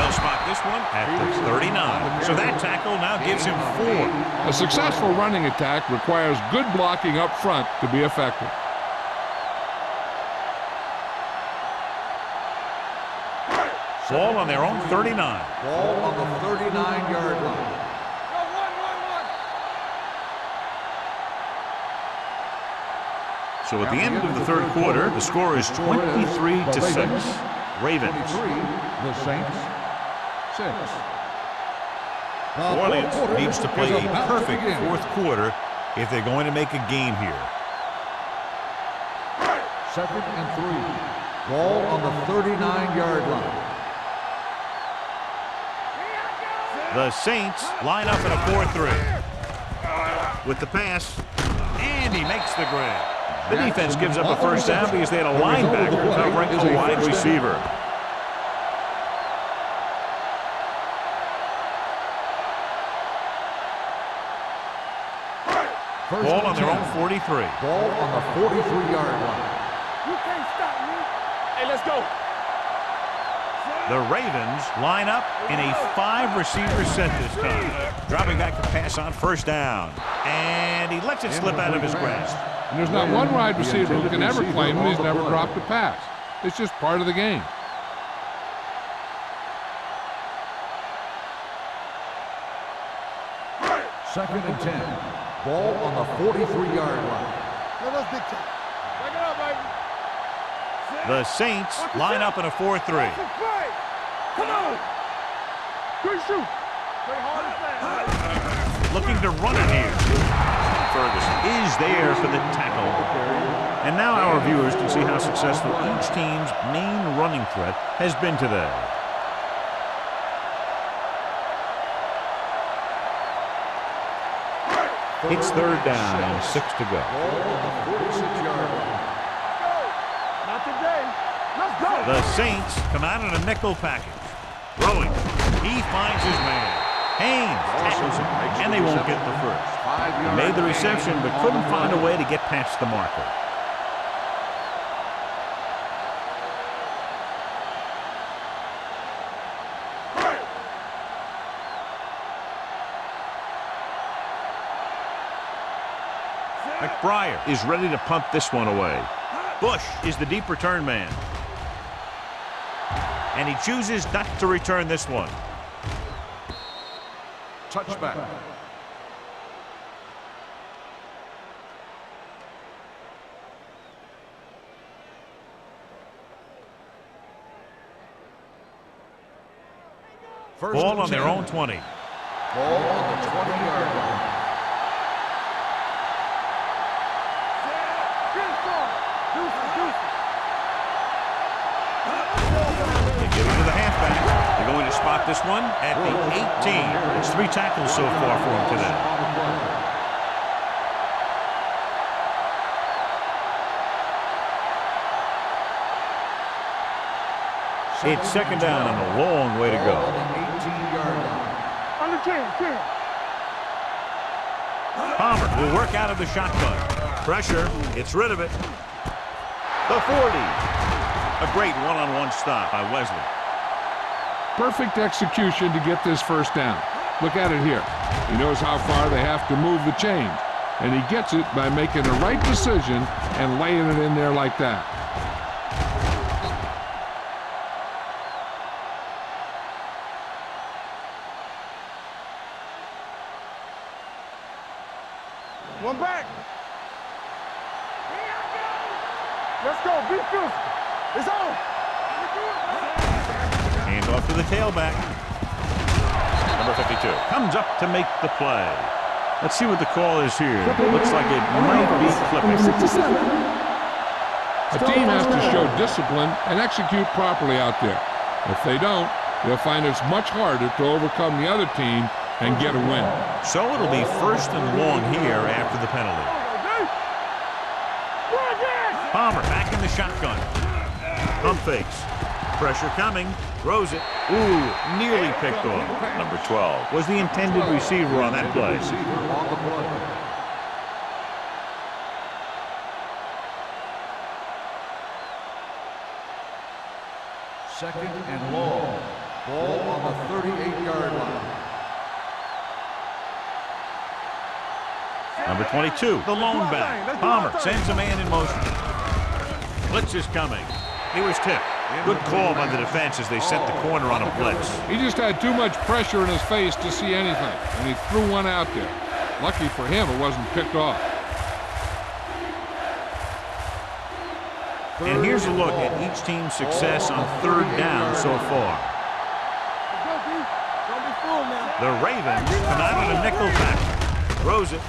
They'll spot this one at the 39. So that tackle now gives him 4. A successful running attack requires good blocking up front to be effective. Ball on their own 39. Ball on the 39-yard line. So at the end of the third quarter, the score is 23-6. Ravens. 23, the Saints, 6. The Orleans fourth quarter needs to play is a about to perfect begin. fourth quarter if they're going to make a game here. 2nd and 3. Ball on the 39-yard line. The Saints line up in a 4-3. With the pass, and he makes the grab. The defense gives up a first down because they had a linebacker covering a wide receiver. Ball on their own 43. Ball on the 43-yard line. You can't stop me. Hey, let's go. The Ravens line up in a 5-receiver set this time. Dropping back to pass on first down. And he lets it slip out of his grasp. And there's not one wide receiver who can ever claim that he's never dropped a pass. It's just part of the game. Second and 10. Ball on the 43-yard line. Let us big time. Break it up, baby. The Saints line up in a 4-3. Come on. Good shoot. Play hard and fast. Looking to run it here. Ferguson is there for the tackle. And now our viewers can see how successful each team's main running threat has been today. It's third down and 6 to go. Ball on the 46-yard line. Not today. Let's go. The Saints come out in a nickel package. Throwing. He finds his man. Haynes tackles him, and they won't get the first. He made the reception, but couldn't find a way to get past the marker. McBriar is ready to punt this one away. Bush is the deep return man. And he chooses not to return this one. Touchback. Ball on their own 20. Ball on the 20-yard line. They give it to the halfback. They're going to spot this one at the 18. It's 3 tackles so far for him today. It's second down and a long way to go. On the 18-yard line. On the 10. Palmer will work out of the shotgun. Pressure, gets rid of it. The 40. A great one-on-one stop by Wesley. Perfect execution to get this first down. Look at it here. He knows how far they have to move the chains, and he gets it by making the right decision and laying it in there like that. One back. Let's go. Be physical. It's on. Hand off to the tailback. Number 52 comes up to make the play. Let's see what the call is here. Looks like it might be clipping. A team has to show discipline and execute properly out there. If they don't, they'll find it's much harder to overcome the other team and get a win. So it'll be first and long here after the penalty. Palmer back in the shotgun. Pump fakes. Pressure coming. Throws it. Ooh, nearly picked off. Number 12 was the intended receiver on that play. Second and long. Ball on the 38-yard line. Number 22, the lone back. Palmer sends a man in motion. Blitz is coming. He was tipped. Good call by the defense as they set the corner on a blitz. He just had too much pressure in his face to see anything, and he threw one out there. Lucky for him, it wasn't picked off. And here's a look at each team's success on third down so far. The Ravens come out in a nickel package. Throws it.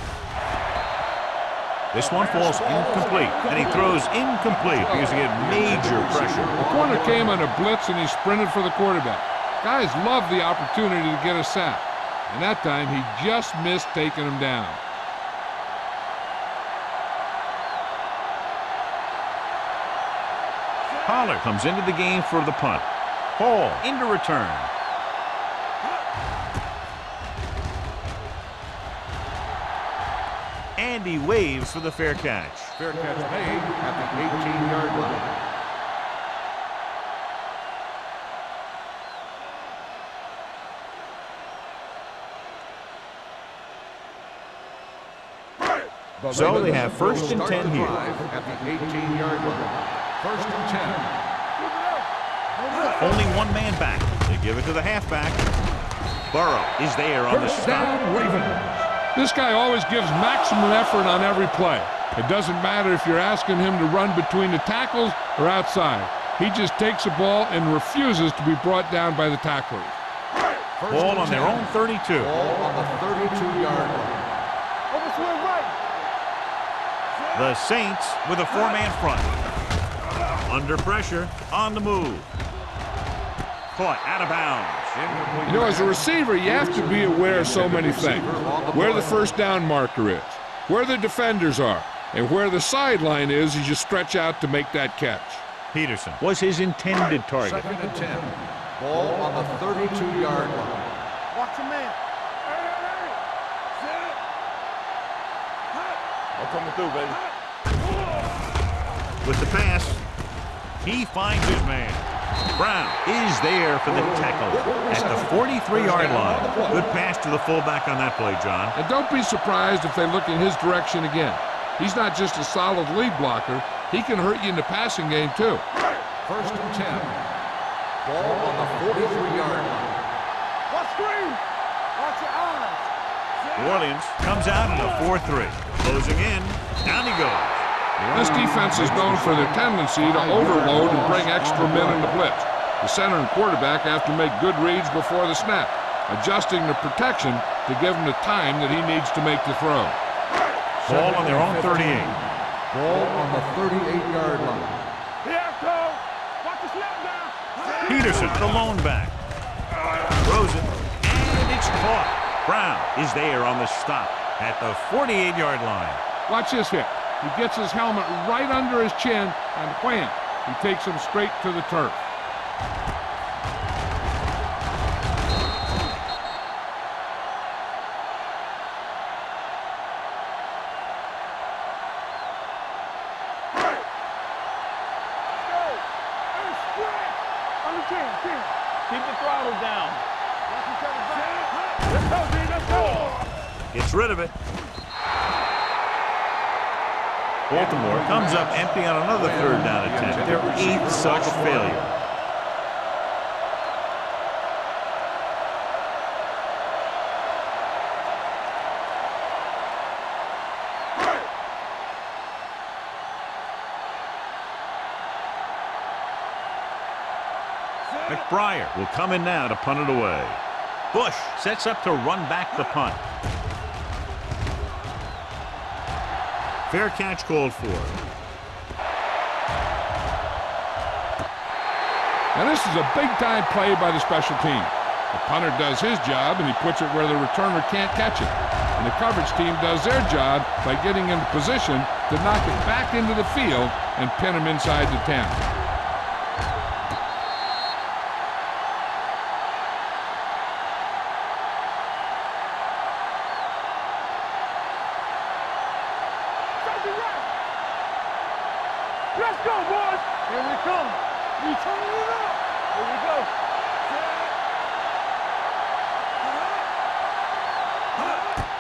This one falls incomplete, and he throws incomplete because he had major pressure. The corner came on a blitz, and he sprinted for the quarterback. Guys love the opportunity to get a sack, and that time he just missed taking him down. Pollard comes into the game for the punt. Hall into return. And he waves for the fair catch. Fair catch made at the 18-yard line. So they have first and 10 here. At the 18-yard line. First and 10. Only one man back. They give it to the halfback. Burrow is there on the First stop. down, Ravens. This guy always gives maximum effort on every play. It doesn't matter if you're asking him to run between the tackles or outside. He just takes the ball and refuses to be brought down by the tacklers. Ball on their own 32. Ball on the 32-yard line. The Saints with a four-man front. Under pressure, on the move. Caught out of bounds. You know, as a receiver, you have to be aware of so many things. Where the first down marker is, where the defenders are, and where the sideline is as you stretch out to make that catch. Peterson was his intended target. Second and 10. Ball on the 32-yard line. Watch a man. I'm coming through, baby. With the pass, he finds his man. Brown is there for the tackle at the 43-yard line. Good pass to the fullback on that play, John. And don't be surprised if they look in his direction again. He's not just a solid lead blocker. He can hurt you in the passing game, too. First and 10. Ball on the 43-yard line. Watch screen. Watch your eyes. New Orleans comes out in a 4-3. Closing in. Down he goes. This defense is known for their tendency to overload and bring extra men in the blitz. The center and quarterback have to make good reads before the snap, adjusting the protection to give him the time that he needs to make the throw. Ball on their own 38. Ball on the 38-yard line. Here, Cole. Watch the snap down. Peterson, the lone back. Throws it, and it's caught. Brown is there on the stop at the 48-yard line. Watch this hit. He gets his helmet right under his chin, and wham, he takes him straight to the turf. Keep the throttle down. Let's go, G. Let's go. Gets rid of it. Baltimore comes up empty on another third down attempt. Their 8th such failure. McBriar will come in now to punt it away. Bush sets up to run back the punt. Fair catch called for. Now this is a big-time play by the special team. The punter does his job, and he puts it where the returner can't catch it. And the coverage team does their job by getting into position to knock it back into the field and pin him inside the 10. Let's go, boys. Here we come. We turning it up. Here we go.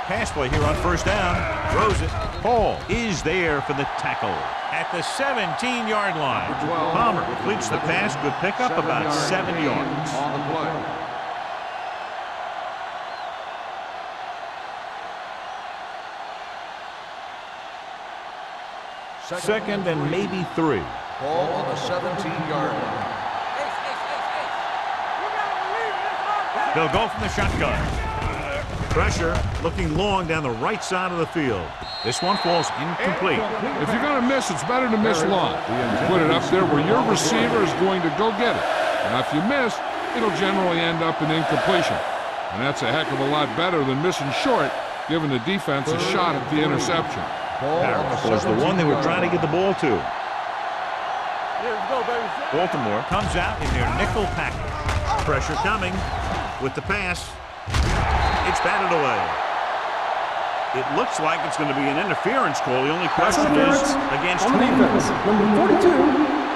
Pass play here on first down. Throws it. Hall is there for the tackle at the 17-yard line. Palmer completes the pass. Good pickup, about 7 yards. On the play. Second and maybe 3. Ball on the 17-yard line. We got to believe it. It's our They'll go from the shotgun. Pressure looking long down the right side of the field. This one falls incomplete. If you're going to miss, it's better to miss long. Put it up there where your receiver is going to go get it. Now, if you miss, it'll generally end up in incompletion. And that's a heck of a lot better than missing short, giving the defense a shot at the interception. That was the one they were trying to get the ball to. Let's go, baby. Baltimore comes out in their nickel package. Pressure coming with the pass. It's batted away. It looks like it's going to be an interference call. The only question is against who? Number 42.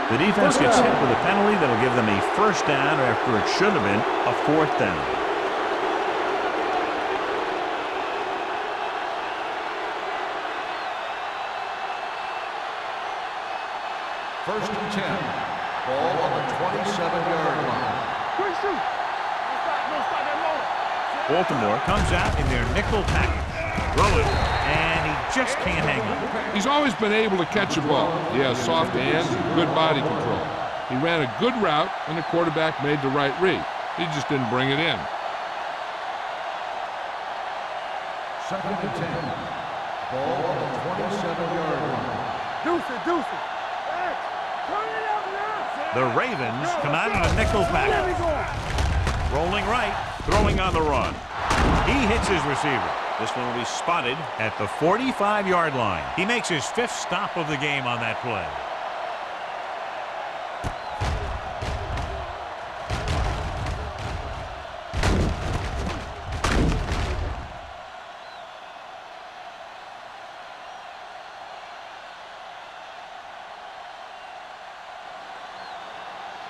The defense gets hit with a penalty that'll give them a first down after it should have been a fourth down. First and 10. Ball on the 27-yard line. Quick shoot. Don't stop that motor. Baltimore comes out in their nickel package. Throw it, and he just can't hang on. He's always been able to catch a ball. He has soft hands and good body control. He ran a good route, and the quarterback made the right read. He just didn't bring it in. Second and 10. Ball on the 27-yard line. Deuce it. Hey, turn it up now. The Ravens come out in a nickel package. Rolling right, throwing on the run. He hits his receiver. This one will be spotted at the 45-yard line. He makes his fifth stop of the game on that play.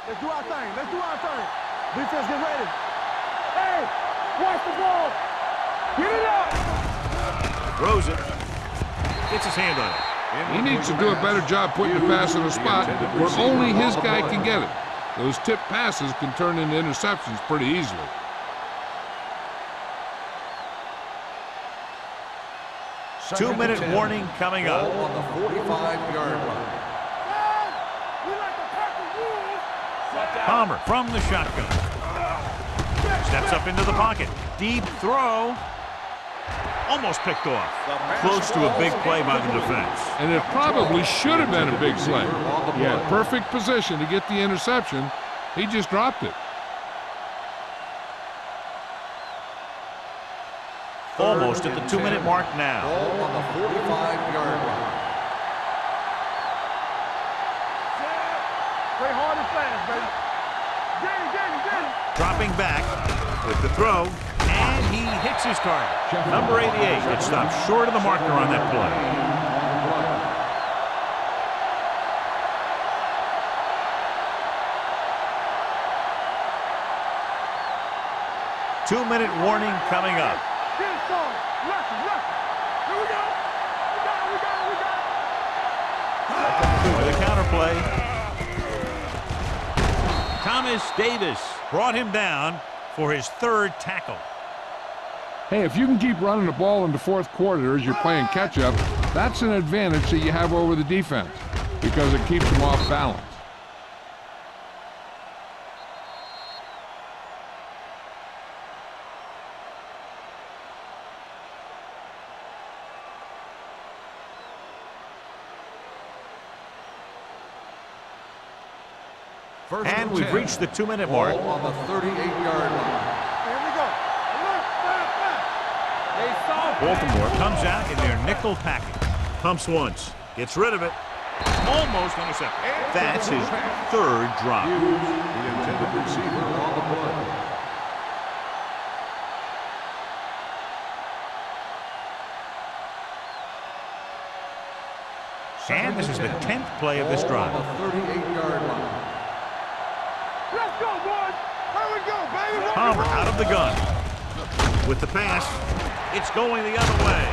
Let's do our thing. Defense, get ready. Hey, watch the ball. Get it up. Throws it. Gets his hand on it. He needs to do a better job putting the pass in a spot where only his guy can get it. Those tip passes can turn into interceptions pretty easily. Two-minute warning coming up. Ball on the 45-yard line. We like the Packers rules. Palmer from the shotgun. Steps up into the pocket. Deep throw. Almost picked off. Close to a big play by the defense. And it probably should have been a big play. He had perfect position to get the interception. He just dropped it. Almost at the 2-minute mark now. Ball on the 45-yard line. Play hard and fast, baby. Get it. Dropping back with the throw. And he hits his target. Number 88 gets stopped short of the marker on that play. Two-minute warning coming up. Get it started. Lucky. Here we go. We got it. With a counterplay. Thomas Davis brought him down for his third tackle. Hey, if you can keep running the ball in the fourth quarter as you're playing catch-up, that's an advantage that you have over the defense because it keeps them off balance. And we've reached the 2-minute mark. Ball on the 38-yard line. Here we go. Look, fast. They saw. Baltimore comes out in their nickel package. Pumps once. Gets rid of it. Almost intercepted. That's his third drop. The intended receiver on the play. And this is the 10th play of this drive. Ball on the 38-yard line. Let's go, boys. Here we go, baby. Palmer out of the gun. With the pass, it's going the other way.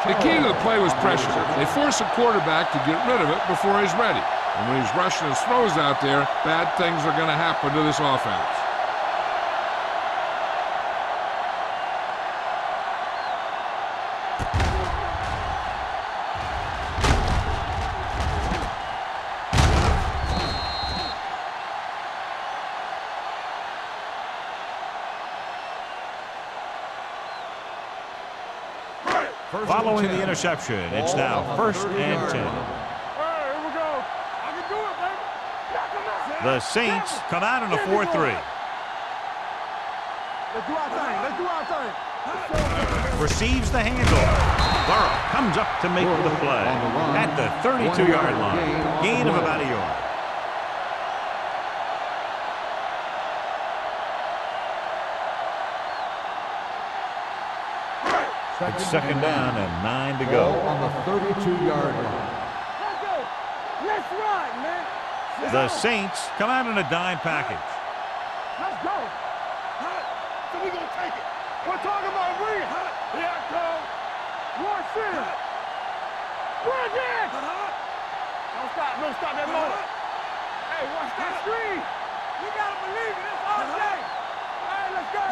The key to the play was pressure. They force a quarterback to get rid of it before he's ready. And when he's rushing his throws out there, bad things are going to happen to this offense. Following the interception, it's now 1st and 10. Here we go. I can do it, baby. Knock him out. The Saints come out in a 4-3. Let's do our thing. Let's do our thing. Receives the handoff. Burrow comes up to make the play at the 32-yard line. Gain of about a yard. It's 2nd down and 9 to go. On the 32-yard line. Let's go. Let's ride, man. The Saints come out in a dime package. Let's go. So we gonna take it. We're talking about bring it. Here I come. One center. We're again. Don't stop that motor. Hey, watch that screen. You gotta believe it. It's all day. All right, let's go.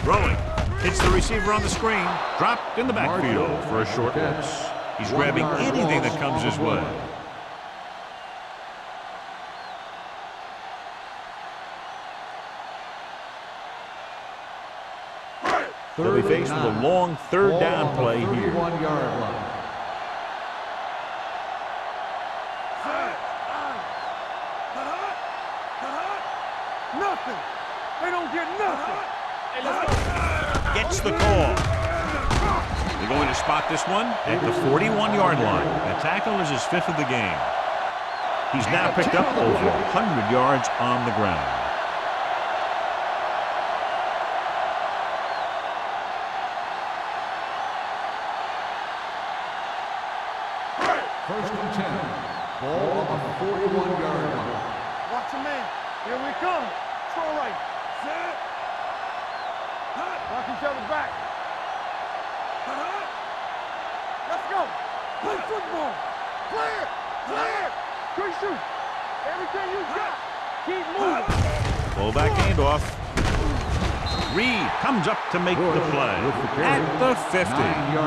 Throwing. Hits the receiver on the screen. Dropped in the backfield for a short loss. He's grabbing anything that comes his way. They'll be faced with a long 3rd down play here. 31-yard line. Nothing. They don't get nothing. Hey, let's go. Gets the call. They're going to spot this one at the 41-yard line. The tackle is his 5th of the game. He's now picked up over 100 yards on the ground. First and 10. Ball on the 41-yard line. Watch your man. Here we come. Throw right. Set. Watch each other back. Let's go. Play football. Play it. Play it. Good shoot. Everything you got. Keep moving. Fullback handoff. Reed comes up to make the play at the 50.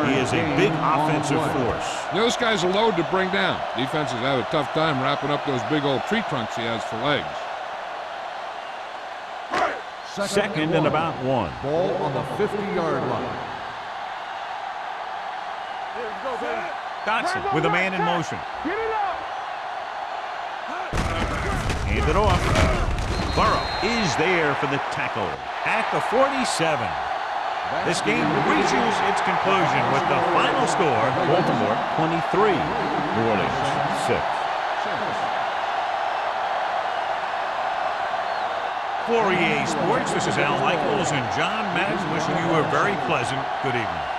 He is a big offensive force. Those guys are load to bring down. Defenses have a tough time wrapping up those big old tree trunks he has for legs. 2nd and about 1. Ball on the 50-yard line. Here we go, baby. Dotson with a man in motion. Get it up. Hand it off. Burrow is there for the tackle at the 47. This game reaches its conclusion with the final score, Baltimore 23, New Orleans 6. For EA Sports, this is Al Michaels and John Madden wishing you a very pleasant good evening.